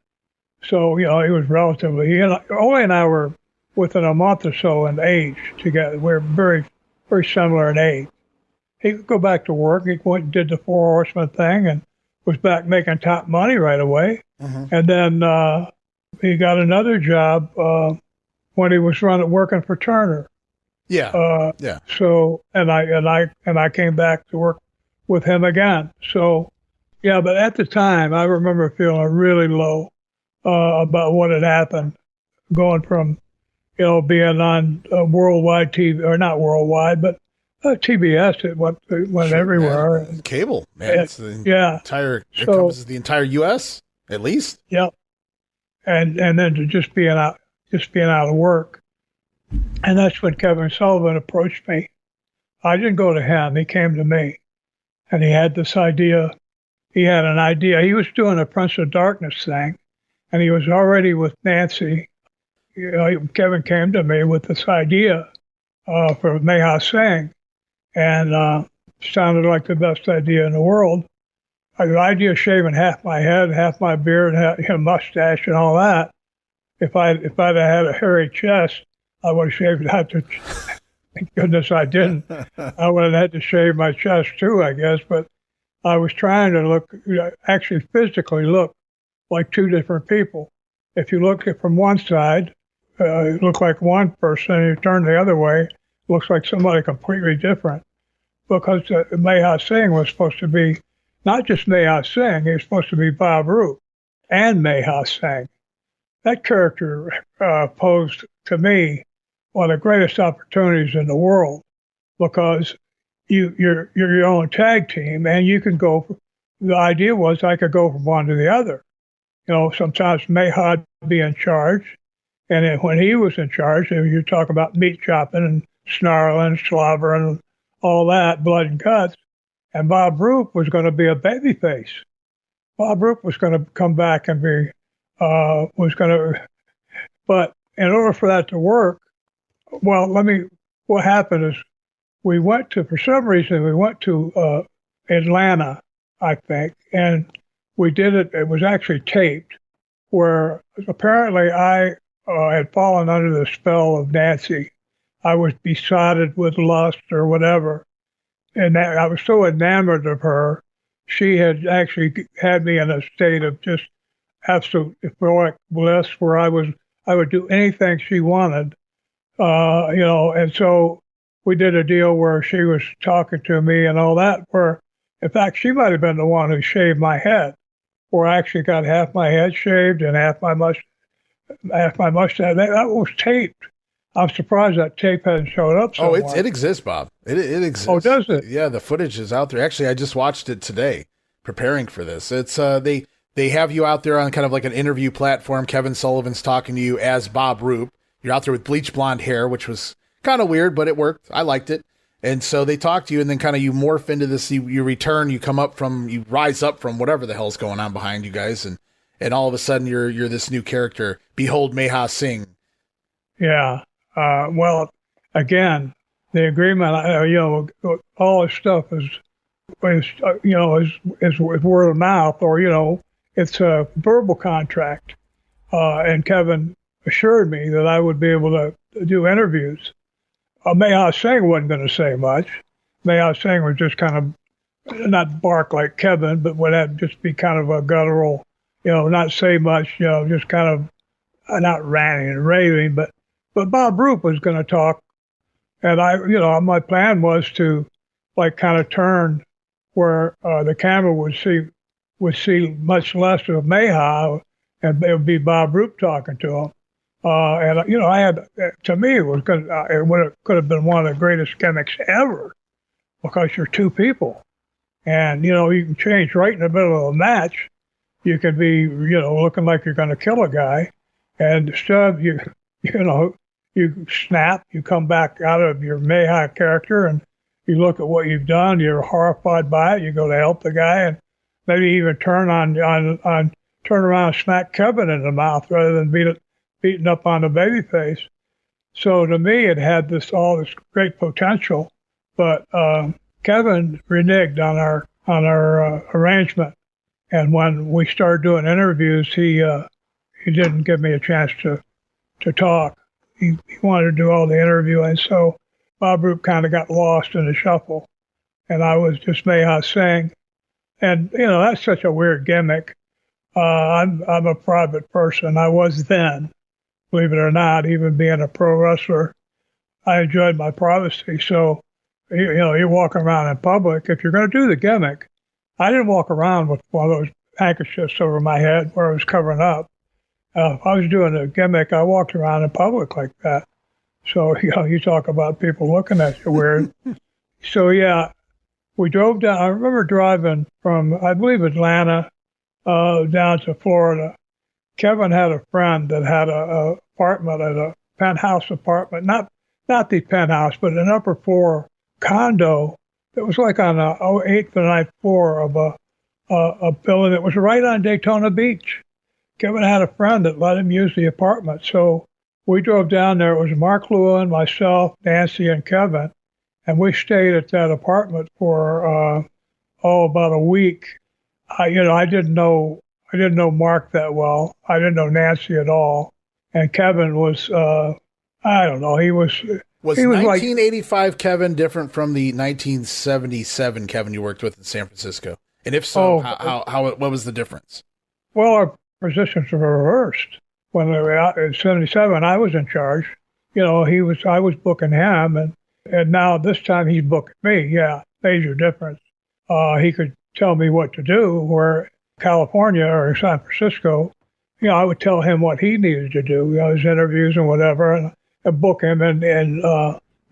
So, he was relatively, Ole and I were within a month or so in age together. We're very, very similar in age. He could go back to work. He went and did the Four Horsemen thing and was back making top money right away. Mm-hmm. And then he got another job when he was working for Turner. Yeah. Yeah. So, and I came back to work with him again. So, yeah, but at the time, I remember feeling really low about what had happened, going from, being on worldwide TV, or not worldwide, but TBS. It went everywhere. Man, cable, man. It's the entire. It encompasses the entire U.S. at least. Yep. And then to just being out of work. And that's when Kevin Sullivan approached me. I didn't go to him. He came to me. And he had this idea. He had an idea. He was doing a Prince of Darkness thing. And he was already with Nancy. Kevin came to me with this idea for Maha Singh. And sounded like the best idea in the world. The idea of shaving half my head, half my beard, and mustache and all that. If I'd had a hairy chest, I would have shaved that. Thank goodness I didn't. I would have had to shave my chest too, I guess. But I was trying to actually physically look like two different people. If you look from one side, it looked like one person, and you turn the other way, it looks like somebody completely different. Because Maha Singh was supposed to be not just Maha Singh, he was supposed to be Bob Roop and Maha Singh. That character posed to me one of the greatest opportunities in the world, because you're your own tag team, and you can go. The idea was I could go from one to the other. Sometimes Maha would be in charge, and then when he was in charge, you talk about meat chopping and snarling, slobbering, and all that, blood and guts. And Bob Roop was going to be a babyface. Bob Roop was going to come back and be but in order for that to work, what happened is for some reason, we went to Atlanta, I think, and we did it was actually taped, where apparently I had fallen under the spell of Nancy. I was besotted with lust or whatever, and I was so enamored of her. She had actually had me in a state of just absolute euphoric bliss where I would do anything she wanted, and so we did a deal where she was talking to me and all that, where in fact she might have been the one who shaved my head, where I actually got half my head shaved and half my mustache. That was taped. I'm surprised that tape hasn't showed up somewhere. Oh, it exists, Bob. It exists. Oh, does it? Yeah, the footage is out there. Actually, I just watched it today, preparing for this. It's they have you out there on kind of like an interview platform. Kevin Sullivan's talking to you as Bob Roop. You're out there with bleach blonde hair, which was kind of weird, but it worked. I liked it. And so they talk to you, and then kind of you morph into this. You return. You rise up from whatever the hell's going on behind you guys, and all of a sudden you're this new character. Behold, Maha Singh. Yeah. Well, again, the agreement, all this stuff is word of mouth, or it's a verbal contract. And Kevin assured me that I would be able to do interviews. Maha Singh wasn't going to say much. Maha Singh was just kind of not bark like Kevin, but would have just be kind of a guttural, not say much, just kind of not ranting and raving, but Bob Roop was going to talk, and my plan was to kind of turn where the camera would see much less of Maha, and it would be Bob Roop talking to him. I had, to me, it could have been one of the greatest gimmicks ever, because you're two people, and you can change right in the middle of a match. You could be looking like you're going to kill a guy, and instead you snap, you come back out of your Maha character, and you look at what you've done. You're horrified by it. You go to help the guy, and maybe even turn around and smack Kevin in the mouth rather than beating up on the baby face. So to me, it had all this great potential, but Kevin reneged on our arrangement, and when we started doing interviews, he didn't give me a chance to talk. He wanted to do all the interviewing, so Bob Roop kind of got lost in the shuffle, and I was just Maha Singh. And, that's such a weird gimmick. I'm a private person. I was then, believe it or not, even being a pro wrestler. I enjoyed my privacy. So, you walk around in public. If you're going to do the gimmick, I didn't walk around with one of those handkerchiefs over my head where I was covering up. If I was doing a gimmick, I walked around in public like that. So, you talk about people looking at you weird. So, yeah, we drove down. I remember driving from, I believe, Atlanta down to Florida. Kevin had a friend that had a apartment at a penthouse apartment, not the penthouse, but an upper floor condo that was like on the 8th or 9th floor of a building that was right on Daytona Beach. Kevin had a friend that let him use the apartment. So we drove down there. It was Mark Lewin, myself, Nancy, and Kevin. And we stayed at that apartment for, about a week. I didn't know Mark that well. I didn't know Nancy at all. And Kevin was, I don't know, he was 1985 like, Kevin different from the 1977 Kevin you worked with in San Francisco? And if so, what was the difference? Well, our positions were reversed. When we were out in 77, I was in charge. I was booking him, and now this time he's booking me. Yeah, major difference. He could tell me what to do, where California or San Francisco, I would tell him what he needed to do, his interviews and whatever, and book him. And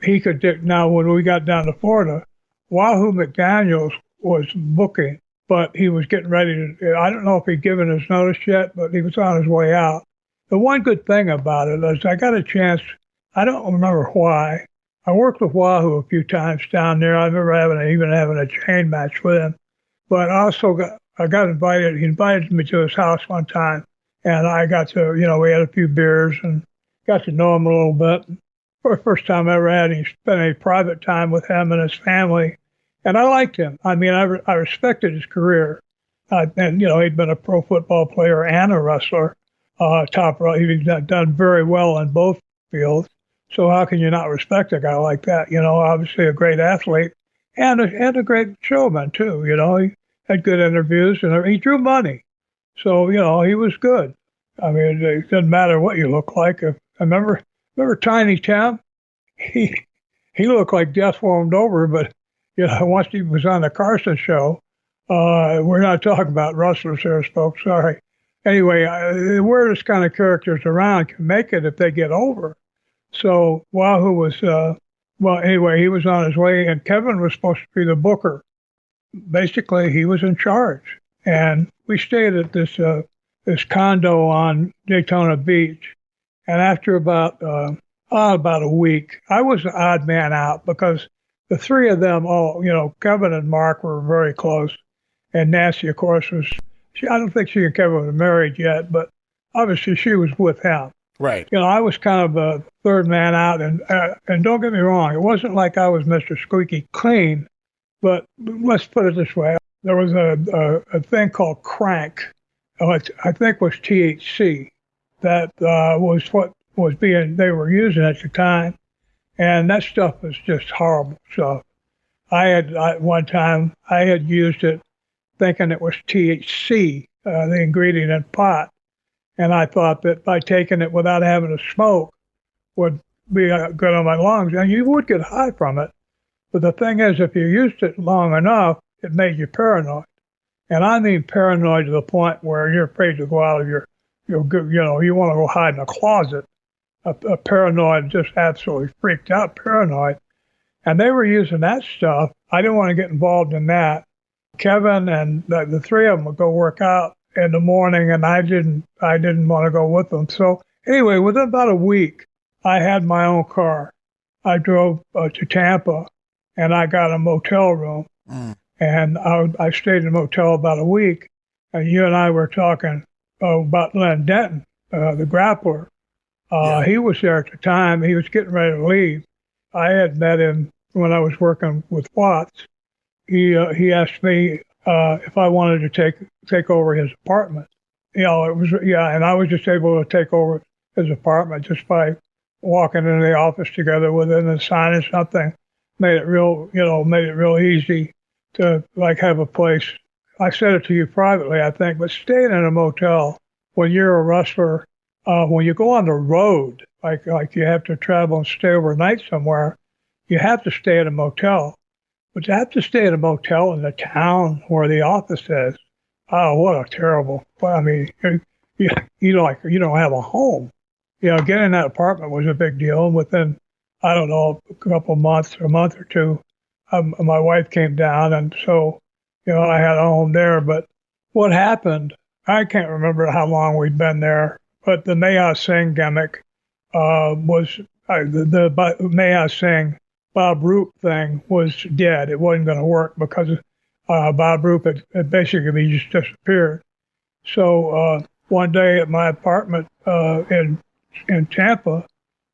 he could now when we got down to Florida, Wahoo McDaniels was booking, but he was getting ready to, I don't know if he'd given his notice yet, but he was on his way out. The one good thing about it is I got a chance, I don't remember why. I worked with Wahoo a few times down there. I remember having a chain match with him. But I got invited. He invited me to his house one time, and I got to, we had a few beers and got to know him a little bit. For the first time I ever had any spent any private time with him and his family, and I liked him. I mean, I respected his career, and he'd been a pro football player and a wrestler, he'd done very well in both fields. So how can you not respect a guy like that? Obviously a great athlete and a great showman too. He had good interviews and he drew money. So, he was good. I mean, it doesn't matter what you look like. I remember Tiny Tim? He looked like death warmed over, but, once he was on the Carson show, we're not talking about wrestlers here, folks, sorry. Anyway, the weirdest kind of characters around can make it if they get over. So Wahoo was, anyway, he was on his way, and Kevin was supposed to be the booker. Basically, he was in charge. And we stayed at this condo on Daytona Beach. And after about a week, I was the odd man out because the three of them Kevin and Mark were very close. And Nancy, of course, I don't think she and Kevin were married yet, but obviously she was with him. Right. I was kind of a third man out, and don't get me wrong, it wasn't like I was Mr. Squeaky Clean, but let's put it this way. There was a thing called crank, which I think was THC, that was what they were using at the time, and that stuff was just horrible stuff. One time I had used it thinking it was THC, the ingredient in pot. And I thought that by taking it without having to smoke would be good on my lungs. And you would get high from it. But the thing is, if you used it long enough, it made you paranoid. And I mean paranoid to the point where you're afraid to go out of you want to go hide in a closet. A paranoid, just absolutely freaked out paranoid. And they were using that stuff. I didn't want to get involved in that. Kevin and the three of them would go work out in the morning, and I didn't want to go with them. So anyway, within about a week, I had my own car. I drove to Tampa, and I got a motel room. And I stayed in a motel about a week. And you and I were talking about Len Denton, the grappler. He was there at the time. He was getting ready to leave. I had met him when I was working with Watts. He asked me if I wanted to take over his apartment. And I was just able to take over his apartment just by walking into the office together with him and signing something. Made it real easy to have a place. I said it to you privately, I think, but staying in a motel when you're a wrestler, when you go on the road, like you have to travel and stay overnight somewhere, you have to stay at a motel. But to have to stay at a motel in the town where the office is, oh, what a terrible! I mean, you don't have a home. Getting that apartment was a big deal. And within, I don't know, a couple of months, a month or two, my wife came down, and so I had a home there. But what happened? I can't remember how long we'd been there. But the Maha Singh gimmick was the Maha Singh Bob Roop thing was dead. It wasn't going to work because Bob Roop had basically just disappeared. So one day at my apartment in Tampa,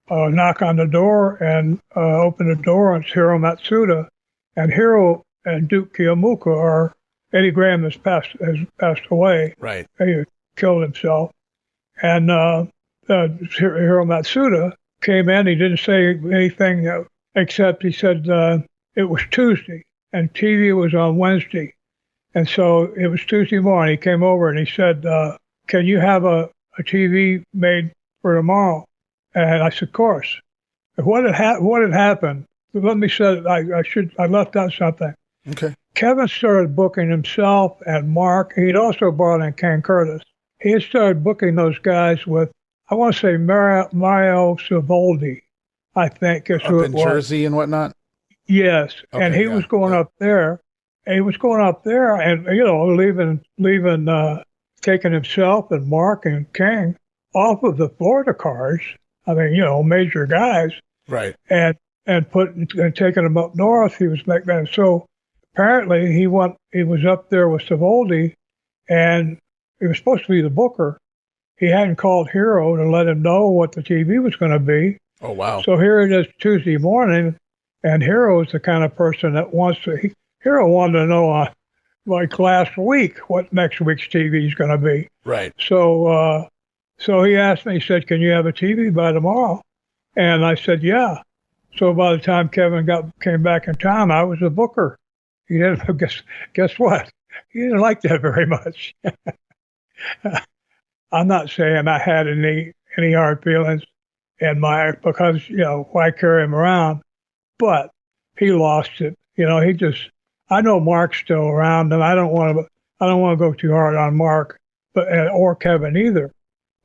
knock on the door and open the door, and it's Hiro Matsuda. And Hiro and Duke Keomuka are, Eddie Graham has passed away. Right. He killed himself. And Hiro Matsuda came in. He didn't say anything except he said it was Tuesday and TV was on Wednesday. And so it was Tuesday morning. He came over and he said, can you have a TV made for tomorrow? And I said, of course. What had happened? Let me say, I left out something. Okay. Kevin started booking himself and Mark. He'd also brought in Ken Curtis. He had started booking those guys with, I want to say, Mario Savoldi, I think is who it was. Up in Jersey and whatnot? Yes. Okay, and he was going up there. And he was going up there and, leaving, taking himself and Mark and King off of the Florida cars. I mean, major guys. Right. And taking them up north. He was like that. So apparently he was up there with Savoldi, and he was supposed to be the booker. He hadn't called Hiro to let him know what the TV was going to be. Oh, wow. So here it is Tuesday morning, and Hiro is the kind of person that Hiro wanted to know like last week what next week's TV is going to be. Right. So he asked me, he said, can you have a TV by tomorrow? And I said, yeah. So by the time Kevin came back in town, I was the booker. He didn't guess what? He didn't like that very much. I'm not saying I had any hard feelings in my, because, why carry him around? But he lost it. I know Mark's still around, and I don't want to go too hard on Mark, but or Kevin either,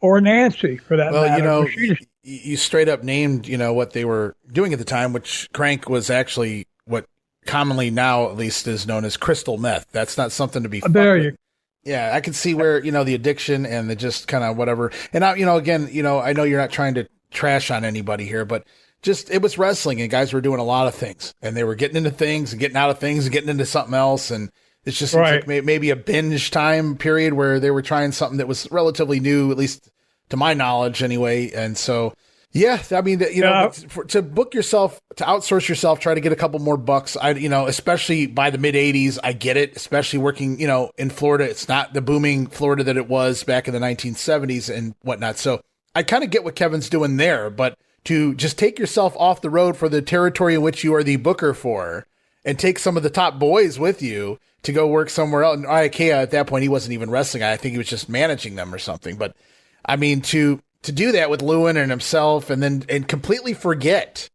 or Nancy for that matter. Well, you straight up named, what they were doing at the time, which Crank was actually what commonly now at least is known as crystal meth. That's not something to be there. You. Yeah, I can see where, the addiction and the just kind of whatever. And now, again, I know you're not trying to trash on anybody here, but just, it was wrestling and guys were doing a lot of things and they were getting into things and getting out of things and getting into something else. And it's just right. like maybe a binge time period where they were trying something that was relatively new, at least to my knowledge anyway. And so, yeah, I mean, to book yourself, to outsource yourself, try to get a couple more bucks. Especially by the mid '80s, I get it. Especially working, in Florida, it's not the booming Florida that it was back in the 1970s and whatnot. So I kind of get what Kevin's doing there, but to just take yourself off the road for the territory in which you are the booker for, and take some of the top boys with you to go work somewhere else. And IKEA at that point, he wasn't even wrestling. I think he was just managing them or something. But I mean, to do that with Lewin and himself and completely forget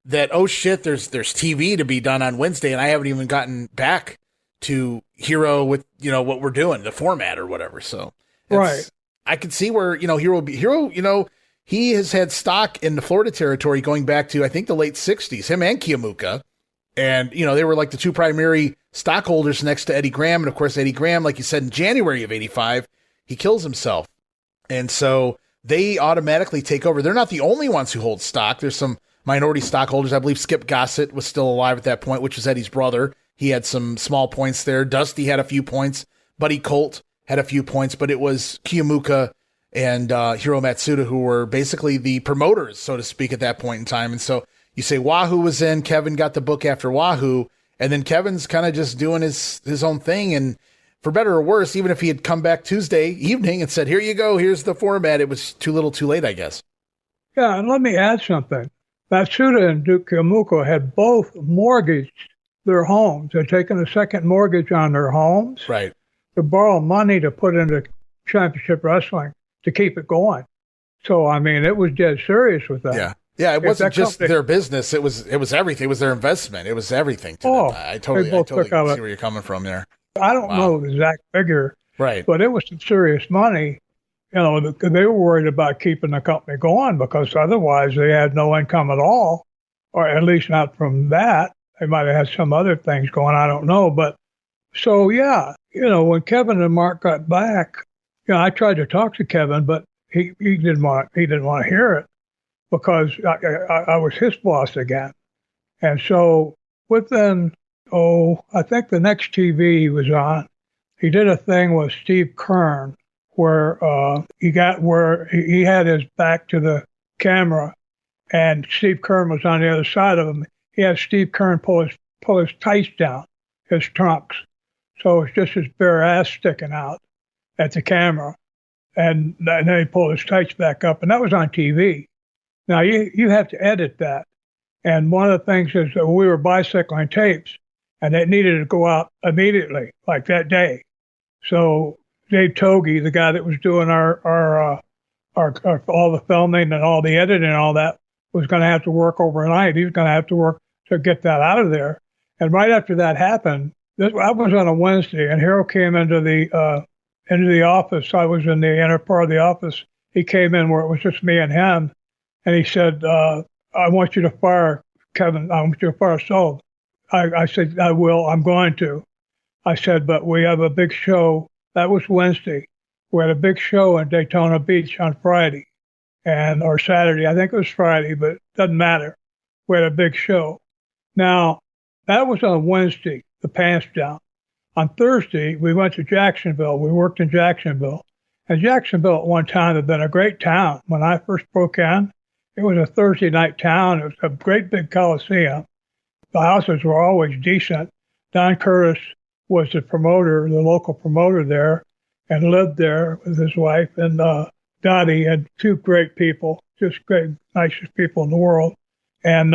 that, oh shit, there's TV to be done on Wednesday and I haven't even gotten back to Hiro with, what we're doing, the format or whatever. So right. I could see where, Hiro, he has had stock in the Florida territory going back to, I think, the late 60s, him and Keomuka. And, they were like the two primary stockholders next to Eddie Graham. And of course, Eddie Graham, like you said, in January of 85, he kills himself. And so they automatically take over. They're not the only ones who hold stock. There's some minority stockholders. I believe Skip Gossett was still alive at that point, which was Eddie's brother. He had some small points there. Dusty had a few points. Buddy Colt had a few points, but it was Keomuka and Hiro Matsuda who were basically the promoters, so to speak, at that point in time. And so you say Wahoo was in, Kevin got the book after Wahoo, and then Kevin's kind of just doing his own thing. And for better or worse, even if he had come back Tuesday evening and said, here you go, here's the format, it was too little too late, I guess. Yeah, and let me add something. Matsuda and Duke Keomuka had both mortgaged their homes. They'd taken a second mortgage on their homes. Right. To borrow money to put into championship wrestling to keep it going. So, I mean, it was dead serious with that. Yeah. Yeah, it wasn't just their business. It was everything. It was their investment. It was everything to them. I totally see where you're coming from there. I don't know the exact figure, right? But it was some serious money. They were worried about keeping the company going because otherwise they had no income at all, or at least not from that. They might have had some other things going. I don't know. But so, yeah, when Kevin and Mark got back, I tried to talk to Kevin, but he didn't want to hear it because I was his boss again. And so within, I think the next TV he was on, he did a thing with Steve Kern where he had his back to the camera and Steve Kern was on the other side of him. He had Steve Kern pull his tights down, his trunks. So it's just his bare ass sticking out at the camera. And then he pulled his tights back up, and that was on TV. Now, you have to edit that. And one of the things is that we were bicycling tapes, and they needed to go out immediately, like that day. So Dave Togi, the guy that was doing our all the filming and all the editing and all that, was going to have to work overnight. He was going to have to work to get that out of there. And right after that happened, I was on a Wednesday, and Hiro came into the office. I was in the inner part of the office. He came in where it was just me and him, and he said, I want you to fire Kevin. I want you to fire Sullivan. I said, I will. I'm going to. I said, but we have a big show. That was Wednesday. We had a big show in Daytona Beach on Friday or Saturday. I think it was Friday, but it doesn't matter. We had a big show. Now, that was on Wednesday, the pants down. On Thursday, we went to Jacksonville. We worked in Jacksonville. And Jacksonville at one time had been a great town. When I first broke in, it was a Thursday night town. It was a great big coliseum. The houses were always decent. Don Curtis was the promoter, the local promoter there, and lived there with his wife. And Dottie had two great people, just great, nicest people in the world. And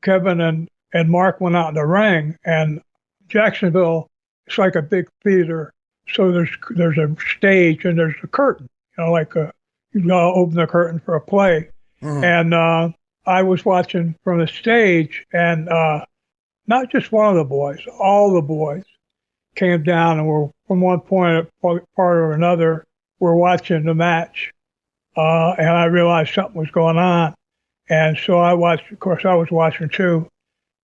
Kevin and Mark went out in the ring. And Jacksonville, it's like a big theater so there's a stage and there's a curtain, like you gotta open the curtain for a play. And I was watching from the stage, and not just one of the boys, all the boys came down and were from one part or another. We're watching the match, and I realized something was going on, and so I watched. Of course, I was watching too.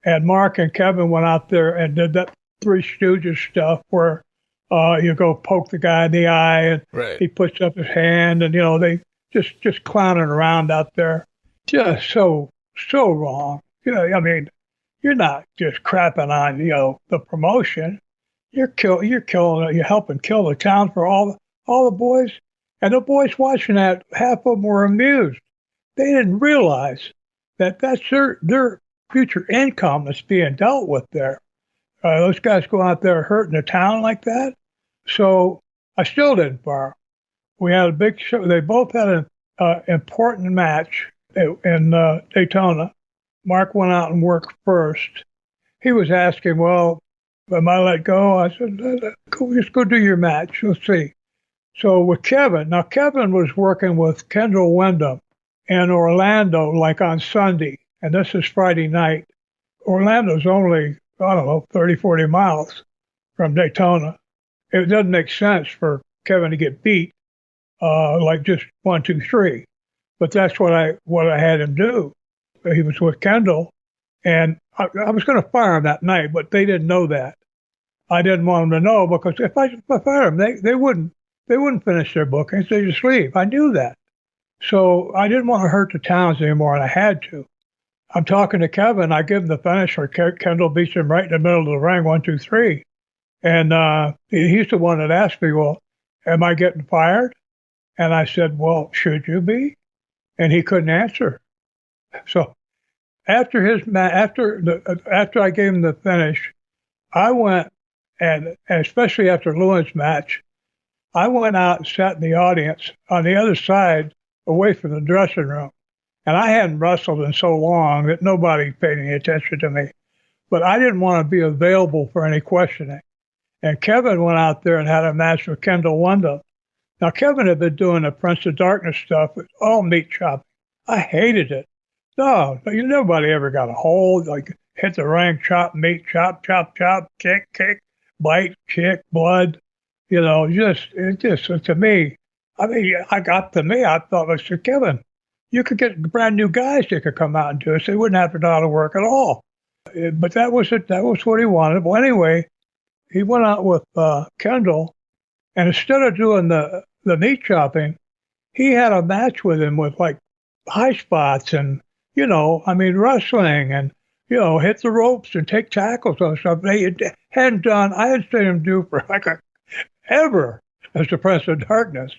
And Mark and Kevin went out there and did that Three Stooges stuff where you go poke the guy in the eye, and he puts up his hand, and they just clowning around out there, just so wrong. I mean, you're not just crapping on the promotion. You're helping kill the town for all the boys, and the boys watching that, half of them were amused. They didn't realize that that's their future income that's being dealt with there. Those guys go out there hurting the town like that. So I still didn't fire. We had a big show. They both had an important match in Daytona. Mark went out and worked first. He was asking, well, am I let go? I said, just go do your match. Let's see. So with Kevin, now Kevin was working with Kendall Windham in Orlando, like on Sunday, and this is Friday night. Orlando's only, 30, 40 miles from Daytona. It doesn't make sense for Kevin to get beat like just 1, 2, 3. But that's what I had him do. He was with Kendall, and I was going to fire him that night, but they didn't know that. I didn't want them to know, because if I fired them, they wouldn't finish their bookings. They just leave. I knew that. So I didn't want to hurt the towns anymore, and I had to. I'm talking to Kevin. I give him the finish where Kendall beats him right in the middle of the ring, 1, 2, 3. And he's the one that asked me, well, am I getting fired? And I said, well, should you be? And he couldn't answer. So after I gave him the finish, I went, and especially after Lewin's match, I went out and sat in the audience on the other side, away from the dressing room. And I hadn't wrestled in so long that nobody paid any attention to me. But I didn't want to be available for any questioning. And Kevin went out there and had a match with Kendall Windham. Now, Kevin had been doing the Prince of Darkness stuff. It's all meat chopping. I hated it. No, nobody ever got a hold, like hit the ring, chop meat, chop, kick, bite, kick, blood. To me, I thought, I said, Kevin, you could get brand new guys that could come out and do it. They wouldn't have to know how to work at all. But that was it. That was what he wanted. Well, anyway, he went out with Kendall, and instead of doing the meat chopping, he had a match with him with like high spots and, wrestling and, hit the ropes and take tackles and stuff. They hadn't done, I hadn't seen him do for ever as the Prince of Darkness.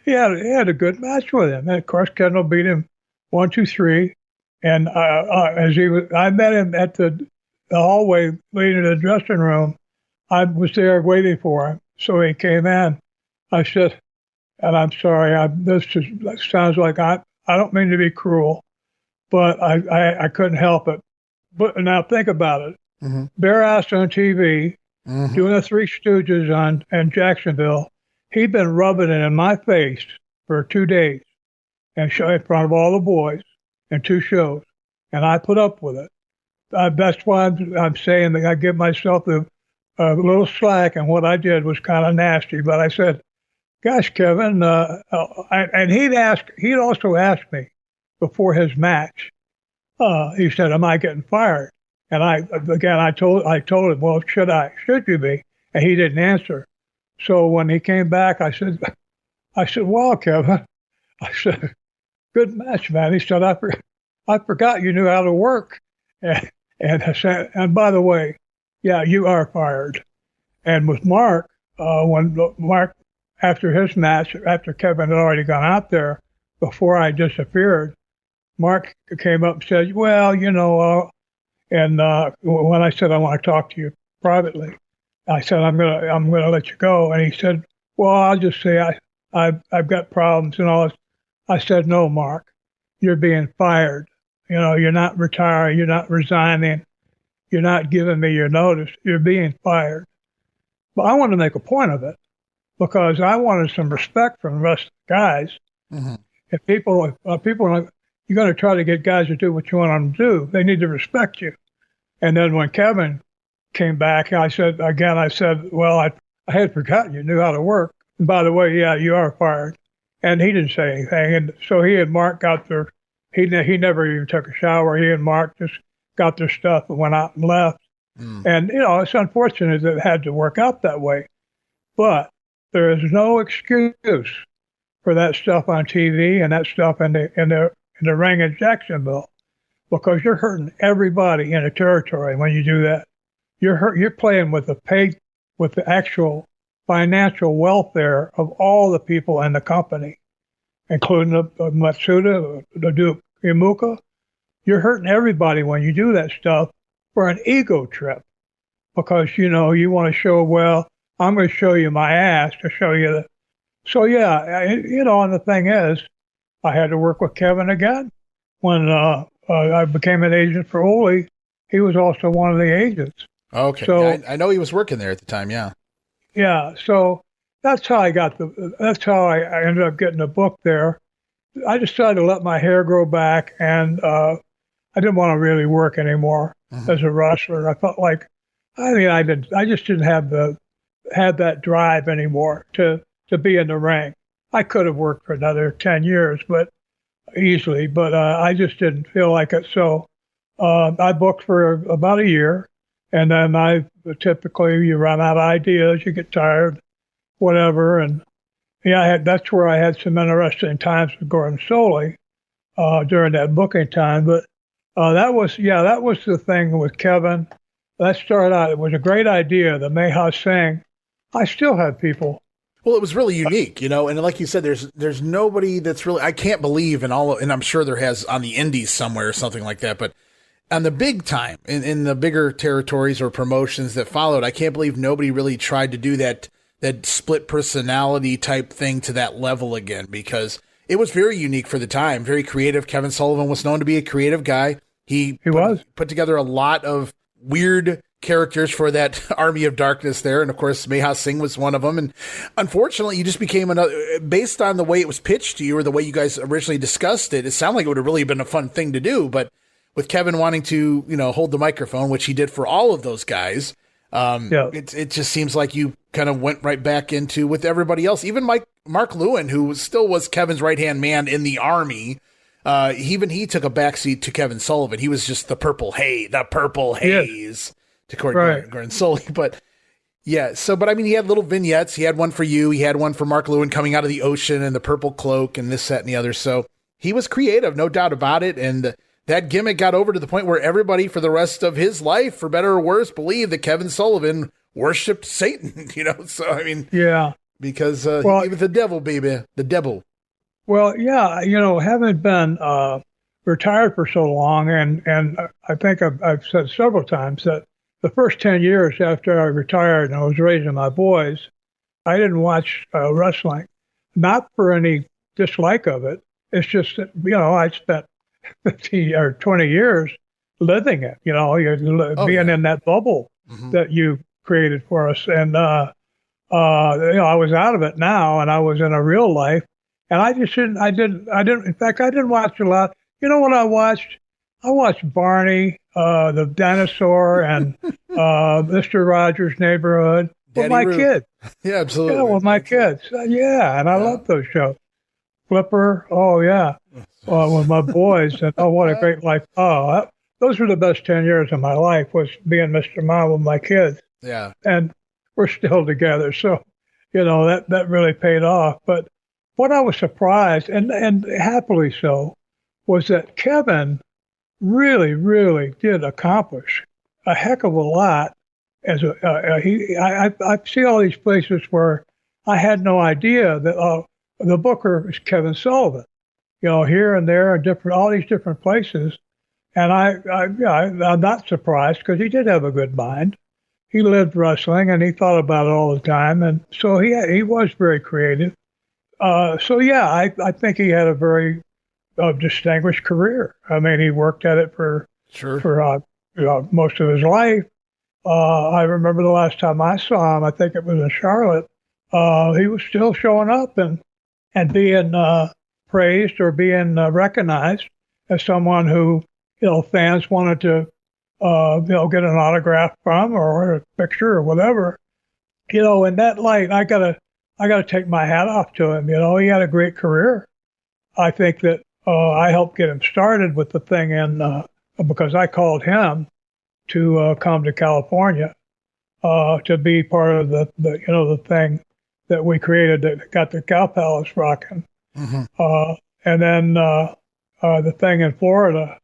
He had a good match with him. And of course, Kendall beat him 1, 2, 3. And I met him at the hallway leading to the dressing room. I was there waiting for him. So he came in. I said, and I'm sorry, sounds like I don't mean to be cruel, but I couldn't help it. But now think about it. Mm-hmm. Bare ass on TV, doing the Three Stooges in Jacksonville. He'd been rubbing it in my face for 2 days and in front of all the boys in 2 shows. And I put up with it. That's why I'm saying that I give myself a little slack, and what I did was kind of nasty. But I said, gosh, Kevin, and he'd also ask me before his match, he said, am I getting fired? And I told him, well, should you be? And he didn't answer. So when he came back, I said, wow, Kevin, I said, good match, man. He said, I forgot you knew how to work. And I said, and by the way, yeah, you are fired. And with Mark, Mark, after his match, after Kevin had already gone out there, before I disappeared, Mark came up and said, well, and when I said, I want to talk to you privately, I said, I'm gonna let you go. And he said, well, I'll just say I've got problems and all this. I said, no, Mark, you're being fired. You're not retiring. You're not resigning. You're not giving me your notice. You're being fired. But I want to make a point of it. because I wanted some respect from the rest of the guys. Mm-hmm. If people, you're going to try to get guys to do what you want them to do, they need to respect you. And then when Kevin came back, I said, well, I had forgotten you knew how to work. And by the way, yeah, you are fired. And he didn't say anything. And so he and Mark got he never even took a shower. He and Mark just got their stuff and went out and left. And, it's unfortunate that it had to work out that way. But there is no excuse for that stuff on TV and that stuff in the ring in Jacksonville, because you're hurting everybody in the territory when you do that. You're playing with the actual financial welfare of all the people in the company, including the Matsuda, the Duke Keomuka. You're hurting everybody when you do that stuff for an ego trip, because, you want to show, well, I'm going to show you my ass to show you that. So, yeah, and the thing is, I had to work with Kevin again. When I became an agent for Ole, he was also one of the agents. Okay. So, I know he was working there at the time, yeah. Yeah, so that's how I ended up getting the book there. I decided to let my hair grow back, and I didn't want to really work anymore as a wrestler. I felt like, I just didn't have that drive anymore to be in the ring. I could have worked for another 10 years, but I just didn't feel like it. So I booked for about a year, and then typically you run out of ideas, you get tired, whatever. And yeah, that's where I had some interesting times with Gordon Soley during that booking time. But that was the thing with Kevin. That started out, it was a great idea, the Maha Singh. I still have people. Well, it was really unique, and like you said, there's nobody that's really, I can't believe and I'm sure there has on the indies somewhere or something like that, but on the big time, in the bigger territories or promotions that followed, I can't believe nobody really tried to do that split personality type thing to that level again, because it was very unique for the time, very creative. Kevin Sullivan was known to be a creative guy. He put together a lot of weird characters for that army of darkness there. And of course, Maha Singh was one of them. And unfortunately, you just became based on the way it was pitched to you or the way you guys originally discussed it, it sounded like it would have really been a fun thing to do. But with Kevin wanting to, hold the microphone, which he did for all of those guys, it just seems like you kind of went right back into with everybody else. Even Mark Lewin, who still was Kevin's right-hand man in the army, even he took a backseat to Kevin Sullivan. He was just the purple haze to Gordon Soley. But yeah, but he had little vignettes. He had one for you. He had one for Mark Lewin coming out of the ocean and the purple cloak and this, that, and the other. So he was creative, no doubt about it. And that gimmick got over to the point where everybody for the rest of his life, for better or worse, believed that Kevin Sullivan worshipped Satan, So, yeah, because he was the devil, baby, the devil. Well, yeah, having been retired for so long, and I think I've said several times that the first 10 years after I retired and I was raising my boys, I didn't watch wrestling, not for any dislike of it. It's just that, I spent 15 or 20 years living it, being in that bubble that you created for us. And, I was out of it now, and I was in a real life. And I didn't watch a lot. You know what I watched? I watched Barney, the dinosaur, and Mr. Rogers' Neighborhood with my kids. Yeah, absolutely. Yeah, with my kids. And I love those shows. Flipper, oh yeah, with my boys. And what a great life. Those were the best 10 years of my life, was being Mr. Mom with my kids. Yeah. And we're still together. So, that really paid off. But what I was surprised, and happily so, was that Kevin really, really did accomplish a heck of a lot. I see all these places where I had no idea that the booker is Kevin Sullivan, here and there and all these different places. And I'm not surprised, because he did have a good mind. He lived wrestling and he thought about it all the time. And so he was very creative. I think he had a very distinguished career. He worked at it for most of his life. I remember the last time I saw him, I think it was in Charlotte. he was still showing up and being praised or being recognized as someone who, fans wanted to, get an autograph from or a picture or whatever. In that light, I gotta take my hat off to him. He had a great career. I think that I helped get him started with the thing, because I called him to come to California to be part of the thing that we created that got the Cow Palace rocking. Mm-hmm. And then the thing in Florida,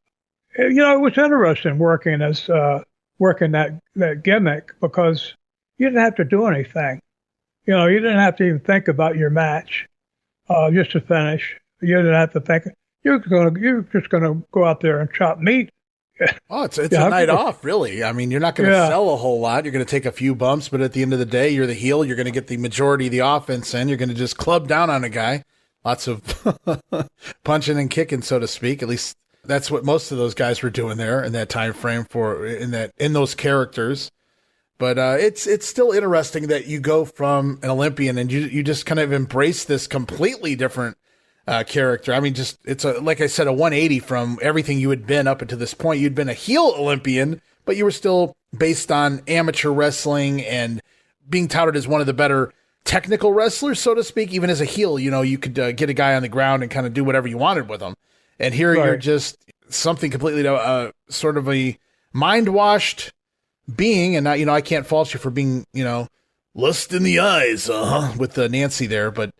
it was interesting working that gimmick because you didn't have to do anything. You didn't have to even think about your match just to finish. You didn't have to think. You're just gonna go out there and chop meat. Oh, it's a night off, really. I mean, you're not going to sell a whole lot. You're going to take a few bumps, but at the end of the day, you're the heel. You're going to get the majority of the offense in. You're going to just club down on a guy. Lots of punching and kicking, so to speak. At least that's what most of those guys were doing there in that time frame in those characters. But it's still interesting that you go from an Olympian and you just kind of embrace this completely different character. I mean, it's like I said, a 180 from everything you had been up until this point. You'd been a heel Olympian, but you were still based on amateur wrestling and being touted as one of the better technical wrestlers, so to speak. Even as a heel, you could get a guy on the ground and kind of do whatever you wanted with him. And here you're just something completely sort of a mind-washed being. And now, I can't fault you for being, lust in the eyes with Nancy there, but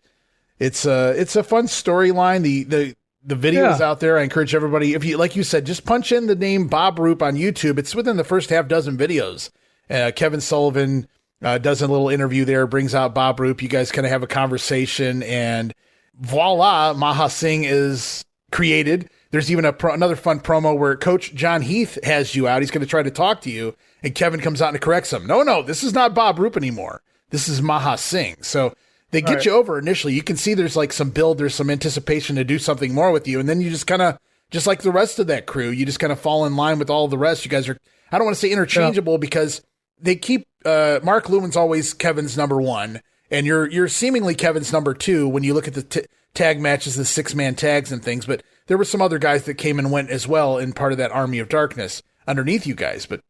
it's a fun storyline. The videos out there. I encourage everybody, if you, like you said, just punch in the name Bob Roop on YouTube. It's within the first half dozen videos. Kevin Sullivan does a little interview there, brings out Bob Roop. You guys kind of have a conversation, and voila, Maha Singh is created. There's even another fun promo where Coach John Heath has you out. He's going to try to talk to you, and Kevin comes out and corrects him. No, this is not Bob Roop anymore. This is Maha Singh. So they get you over initially. You can see there's like some build, there's some anticipation to do something more with you. And then you just kind of, just like the rest of that crew, you just kind of fall in line with all the rest. You guys are, I don't want to say interchangeable because they keep, Mark Lewin's always Kevin's number one. And you're seemingly Kevin's number two when you look at the tag matches, the 6-man tags and things. But there were some other guys that came and went as well in part of that army of darkness underneath you guys. But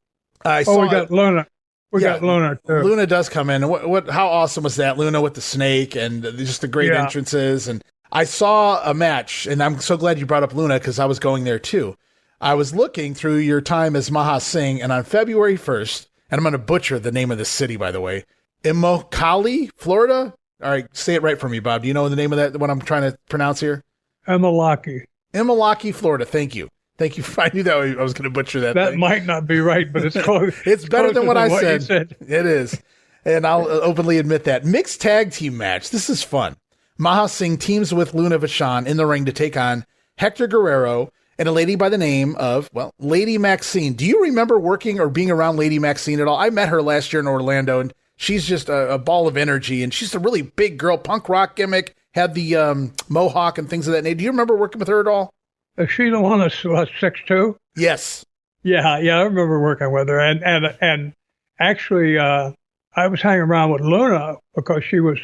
we got Luna. We got Luna too. Luna does come in. How awesome was that? Luna with the snake and just the great entrances. And I saw a match, and I'm so glad you brought up Luna because I was going there too. I was looking through your time as Maha Singh, and on February 1st, and I'm going to butcher the name of the city, by the way, Immokalee, Florida. All right, say it right for me, Bob. Do you know the name of that, what I'm trying to pronounce here? Immokalee, Florida. Thank you. I knew that I was going to butcher that. That thing. might not be right, but it's close. It's better than what I said. It is. And I'll openly admit that. Mixed tag team match. This is fun. Maha Singh teams with Luna Vachon in the ring to take on Hector Guerrero and a lady by the name of, Lady Maxine. Do you remember working or being around Lady Maxine at all? I met her last year in Orlando, and she's just a ball of energy, and she's a really big girl, punk rock gimmick, had the mohawk and things of that nature. Do you remember working with her at all? Is she the one that's 6'2"? Yes. Yeah, I remember working with her, and actually, I was hanging around with Luna because she was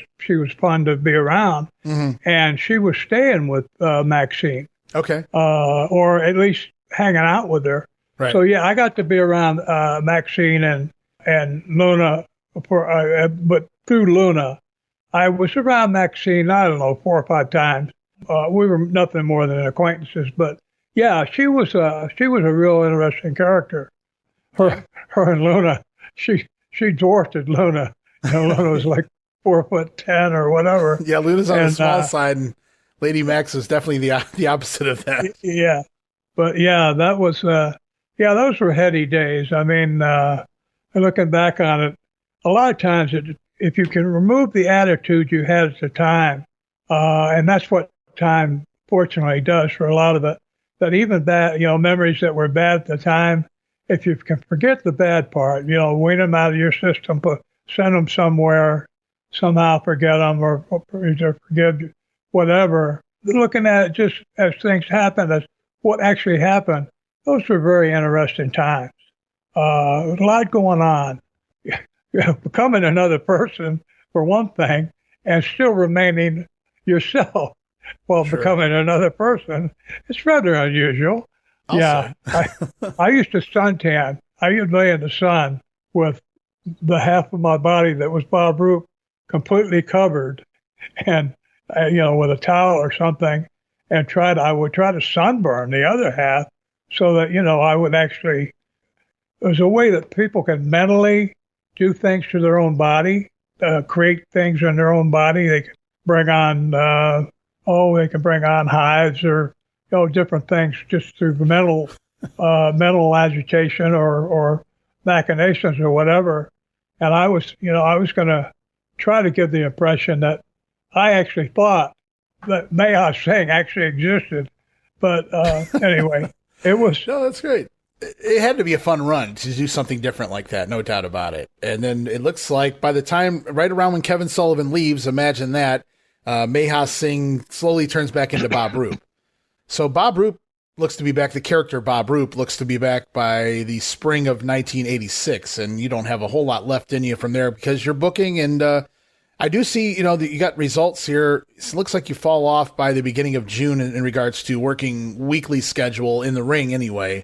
fun to be around, and she was staying with Maxine. Okay. Or at least hanging out with her. Right. So yeah, I got to be around Maxine and Luna, but through Luna, I was around Maxine, I don't know, 4 or 5 times. We were nothing more than acquaintances, but yeah, she was a real interesting character. Her and Luna, she dwarfed Luna. Luna was like 4'10" or whatever. Yeah, Luna's on the small side, and Lady Max is definitely the opposite of that. Yeah, but yeah, that was those were heady days. I mean, looking back on it, a lot of times if you can remove the attitude you had at the time, and that's what time fortunately does for a lot of it, that even bad, memories that were bad at the time, if you can forget the bad part, wean them out of your system, send them somewhere, somehow forget them or forgive you, whatever. Looking at it just as things happen, as what actually happened, those were very interesting times. A lot going on. Becoming another person, for one thing, and still remaining yourself while becoming another person. It's rather unusual. Yeah, I used to suntan. I used to lay in the sun with the half of my body that was Bob Roop completely covered, and with a towel or something, and I would try to sunburn the other half so that I would actually. There's a way that people can mentally do things to their own body, create things in their own body. They can bring on hives or different things just through mental agitation or machinations or whatever. And I was going to try to give the impression that I actually thought that Maha Singh actually existed. But anyway, it was. No, that's great. It had to be a fun run to do something different like that, no doubt about it. And then it looks like by the time, right around when Kevin Sullivan leaves, imagine that, Maha Singh slowly turns back into Bob Roop. So Bob Roop looks to be back. The character Bob Roop looks to be back by the spring of 1986, and you don't have a whole lot left in you from there because you're booking. And I do see, that you got results here. It looks like you fall off by the beginning of June in regards to working weekly schedule in the ring anyway.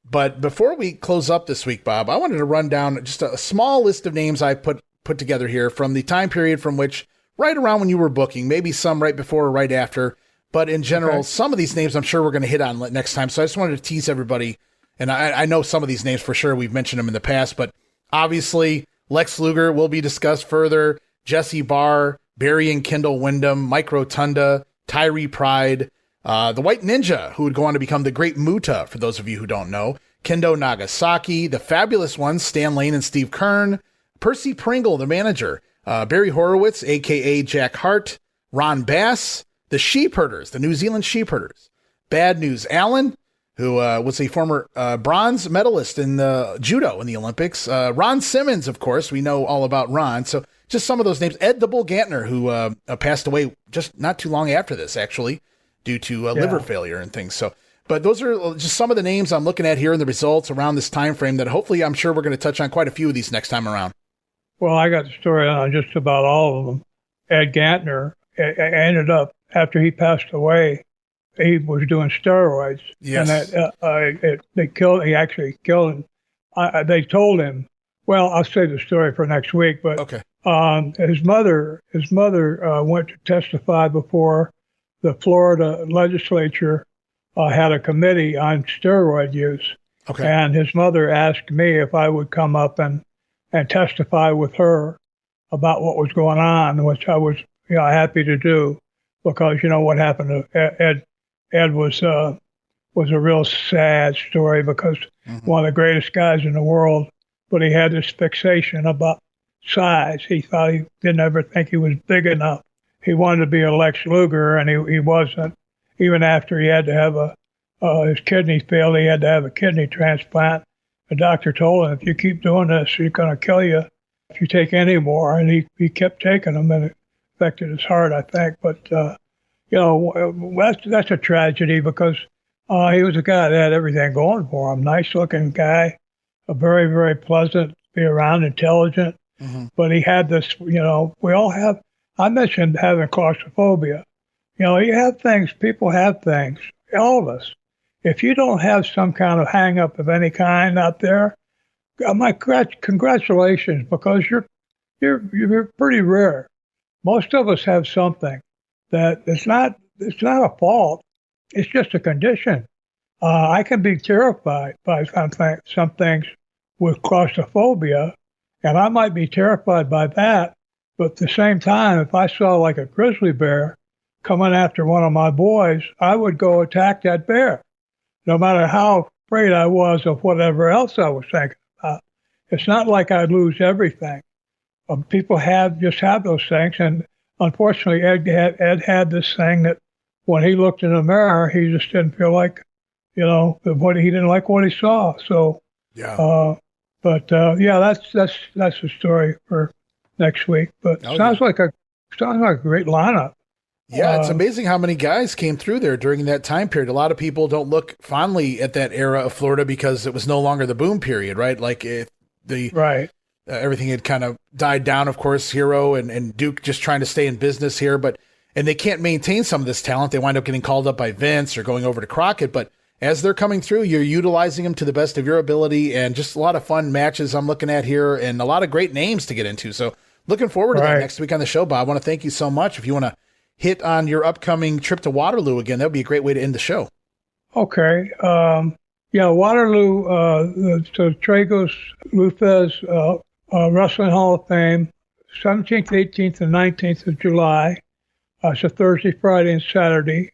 But before we close up this week, Bob, I wanted to run down just a small list of names I put together here from the time period from which, right around when you were booking, maybe some right before or right after. But in general, some of these names I'm sure we're going to hit on next time. So I just wanted to tease everybody. And I know some of these names for sure. We've mentioned them in the past. But obviously, Lex Luger will be discussed further. Jesse Barr, Barry and Kendall Windham, Mike Rotunda, Tyree Pride, the White Ninja, who would go on to become the Great Muta, for those of you who don't know, Kendo Nagasaki, the Fabulous Ones, Stan Lane and Steve Kern, Percy Pringle, the manager, Barry Horowitz, a.k.a. Jack Hart, Ron Bass, the Sheepherders, the New Zealand Sheepherders, Bad News Allen, who was a former bronze medalist in judo in the Olympics, Ron Simmons, of course, we know all about Ron, so just some of those names, Ed the Bull Gantner, who passed away just not too long after this, actually, due to liver failure and things. So, but those are just some of the names I'm looking at here in the results around this time frame that hopefully I'm sure we're going to touch on quite a few of these next time around. Well, I got the story on just about all of them. Ed Gantner ended up, after he passed away, he was doing steroids. Yes. And he actually killed him. They told him, well, I'll save the story for next week, but okay. His mother went to testify before the Florida legislature had a committee on steroid use. Okay. And his mother asked me if I would come up and testify with her about what was going on, which I was happy to do, because what happened to Ed was a real sad story, because one of the greatest guys in the world, but he had this fixation about size. He thought he didn't ever think he was big enough. He wanted to be a Lex Luger, and he wasn't. Even after he had to have his kidney failed, he had to have a kidney transplant. The doctor told him, if you keep doing this, you're going to kill you if you take any more. And he kept taking them, and it affected his heart, I think. But, that's a tragedy, because he was a guy that had everything going for him. Nice-looking guy, a very, very pleasant to be around, intelligent. Mm-hmm. But he had this, we all have, I mentioned having claustrophobia. You have things, people have things, all of us. If you don't have some kind of hang-up of any kind out there, my congratulations, because you're pretty rare. Most of us have something that it's not a fault. It's just a condition. I can be terrified by some things with claustrophobia, and I might be terrified by that. But at the same time, if I saw like a grizzly bear coming after one of my boys, I would go attack that bear, no matter how afraid I was of whatever else I was thinking about. It's not like I'd lose everything. People just have those things, and unfortunately, Ed had this thing that when he looked in the mirror, he just didn't feel like, he didn't like what he saw. So, yeah. That's the story for next week. But sounds like a great lineup. Yeah, it's amazing how many guys came through there during that time period. A lot of people don't look fondly at that era of Florida because it was no longer the boom period, right? Like everything had kind of died down, of course, Hiro and Duke just trying to stay in business here, and they can't maintain some of this talent. They wind up getting called up by Vince or going over to Crockett, but as they're coming through, you're utilizing them to the best of your ability, and just a lot of fun matches I'm looking at here and a lot of great names to get into. So looking forward to that next week on the show, Bob. I want to thank you so much. If you want to hit on your upcoming trip to Waterloo again, that would be a great way to end the show. Okay. Waterloo, the Tragos Luthez Wrestling Hall of Fame, 17th, 18th, and 19th of July. It's a Thursday, Friday, and Saturday.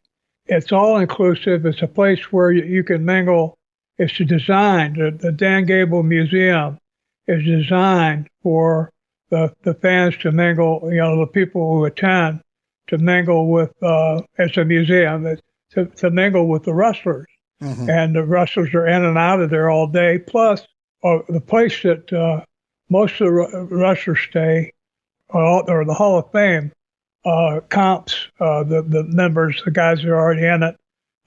It's all inclusive. It's a place where you can mingle. It's designed, the Dan Gable Museum is designed for the fans to mingle, the people who attend to mingle with, it's a museum, to mingle with the wrestlers. Mm-hmm. And the wrestlers are in and out of there all day. Plus, the place that most of the wrestlers stay, or the Hall of Fame, comps the members, the guys that are already in it.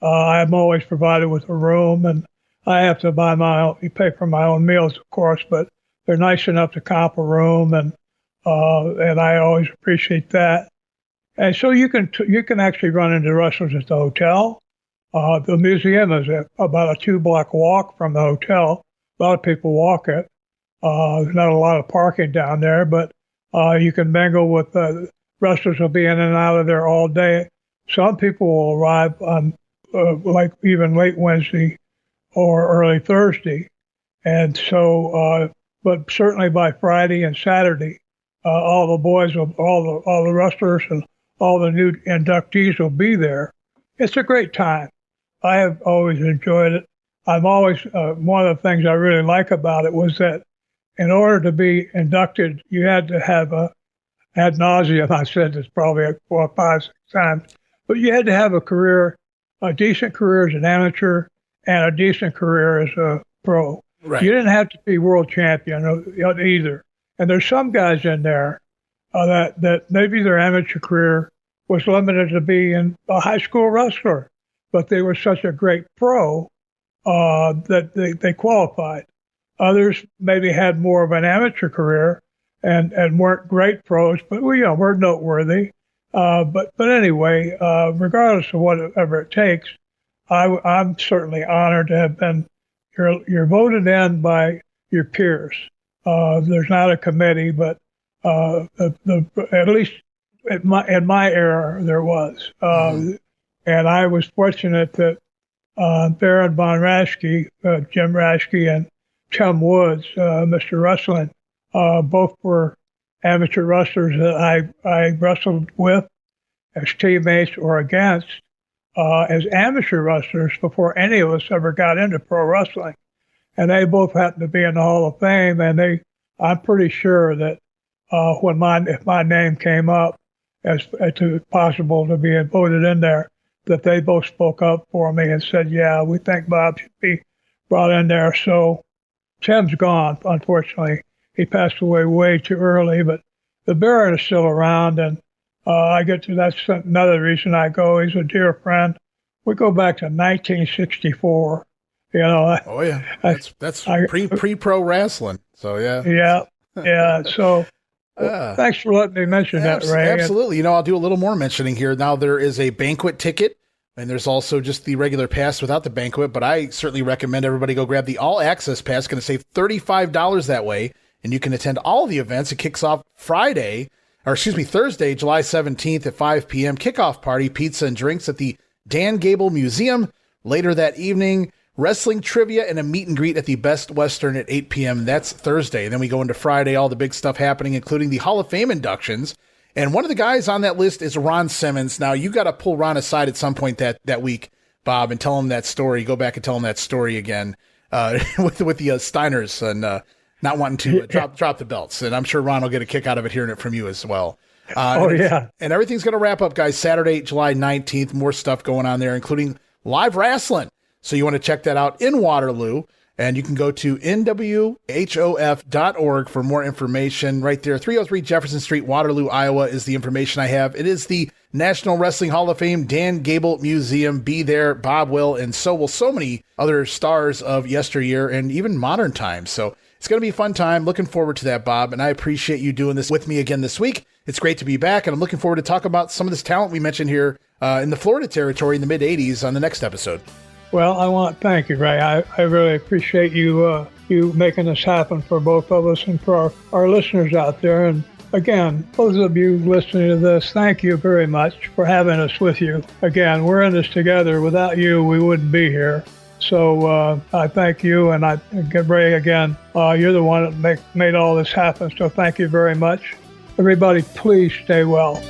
I'm always provided with a room, and I have to pay for my own meals, of course, but they're nice enough to comp a room, and I always appreciate that. And so you can actually run into wrestlers at the hotel. The museum is about a 2-block walk from the hotel. A lot of people walk it. There's not a lot of parking down there, but you can mingle with wrestlers will be in and out of there all day. Some people will arrive on like even late Wednesday or early Thursday. And so, but certainly by Friday and Saturday, all the boys, all the wrestlers and all the new inductees will be there. It's a great time. I have always enjoyed it. I'm always, one of the things I really like about it was that in order to be inducted, you had to have ad nauseum, I said this probably 4 or 5, 6 times, but you had to have a decent career as an amateur and a decent career as a pro. Right. You didn't have to be world champion either. And there's some guys in there that maybe their amateur career was limited to being a high school wrestler, but they were such a great pro that they qualified. Others maybe had more of an amateur career and weren't great pros, but we're noteworthy. But anyway, regardless of whatever it takes, I'm certainly honored to have been. You're voted in by your peers. There's not a committee, but at least in my era there was. And I was fortunate that Baron Von Raschke, Jim Raschke, and Chum Woods, Mr. Wrestling, both were amateur wrestlers that I wrestled with as teammates or against as amateur wrestlers before any of us ever got into pro wrestling. And they both happened to be in the Hall of Fame, and I'm pretty sure that if my name came up as to possible to be voted in there, that they both spoke up for me and said, yeah, we think Bob should be brought in there. So Tim's gone, unfortunately. He passed away way too early, but the Baron is still around, and that's another reason I go. He's a dear friend. We go back to 1964. Oh yeah, that's pre-pro wrestling. So yeah. Yeah. So thanks for letting me mention that, Ray. Absolutely. I'll do a little more mentioning here. Now there is a banquet ticket, and there's also just the regular pass without the banquet. But I certainly recommend everybody go grab the all access pass. Going to save $35 that way, and you can attend all the events. It kicks off Thursday, July 17th at 5 p.m. Kickoff party, pizza and drinks at the Dan Gable Museum. Later that evening, wrestling trivia and a meet and greet at the Best Western at 8 p.m. That's Thursday. Then we go into Friday, all the big stuff happening, including the Hall of Fame inductions. And one of the guys on that list is Ron Simmons. Now, you got to pull Ron aside at some point that week, Bob, and tell him that story. Go back and tell him that story again with the Steiners and not wanting to drop the belts. And I'm sure Ron will get a kick out of it hearing it from you as well. Yeah. And everything's going to wrap up, guys, Saturday, July 19th. More stuff going on there, including live wrestling. So you want to check that out in Waterloo, and you can go to nwhof.org for more information. Right there, 303 Jefferson Street, Waterloo, Iowa is the information I have. It is the National Wrestling Hall of Fame, Dan Gable Museum. Be there. Bob will, and so will so many other stars of yesteryear and even modern times. So It's going to be a fun time. Looking forward to that, Bob. And I appreciate you doing this with me again this week. It's great to be back. And I'm looking forward to talk about some of this talent we mentioned here in the Florida territory in the mid-'80s on the next episode. Well, I want to thank you, Ray. I really appreciate you making this happen for both of us and for our listeners out there. And again, those of you listening to this, thank you very much for having us with you. Again, we're in this together. Without you, we wouldn't be here. So I thank you, and Ray, again, you're the one that made all this happen. So thank you very much. Everybody, please stay well.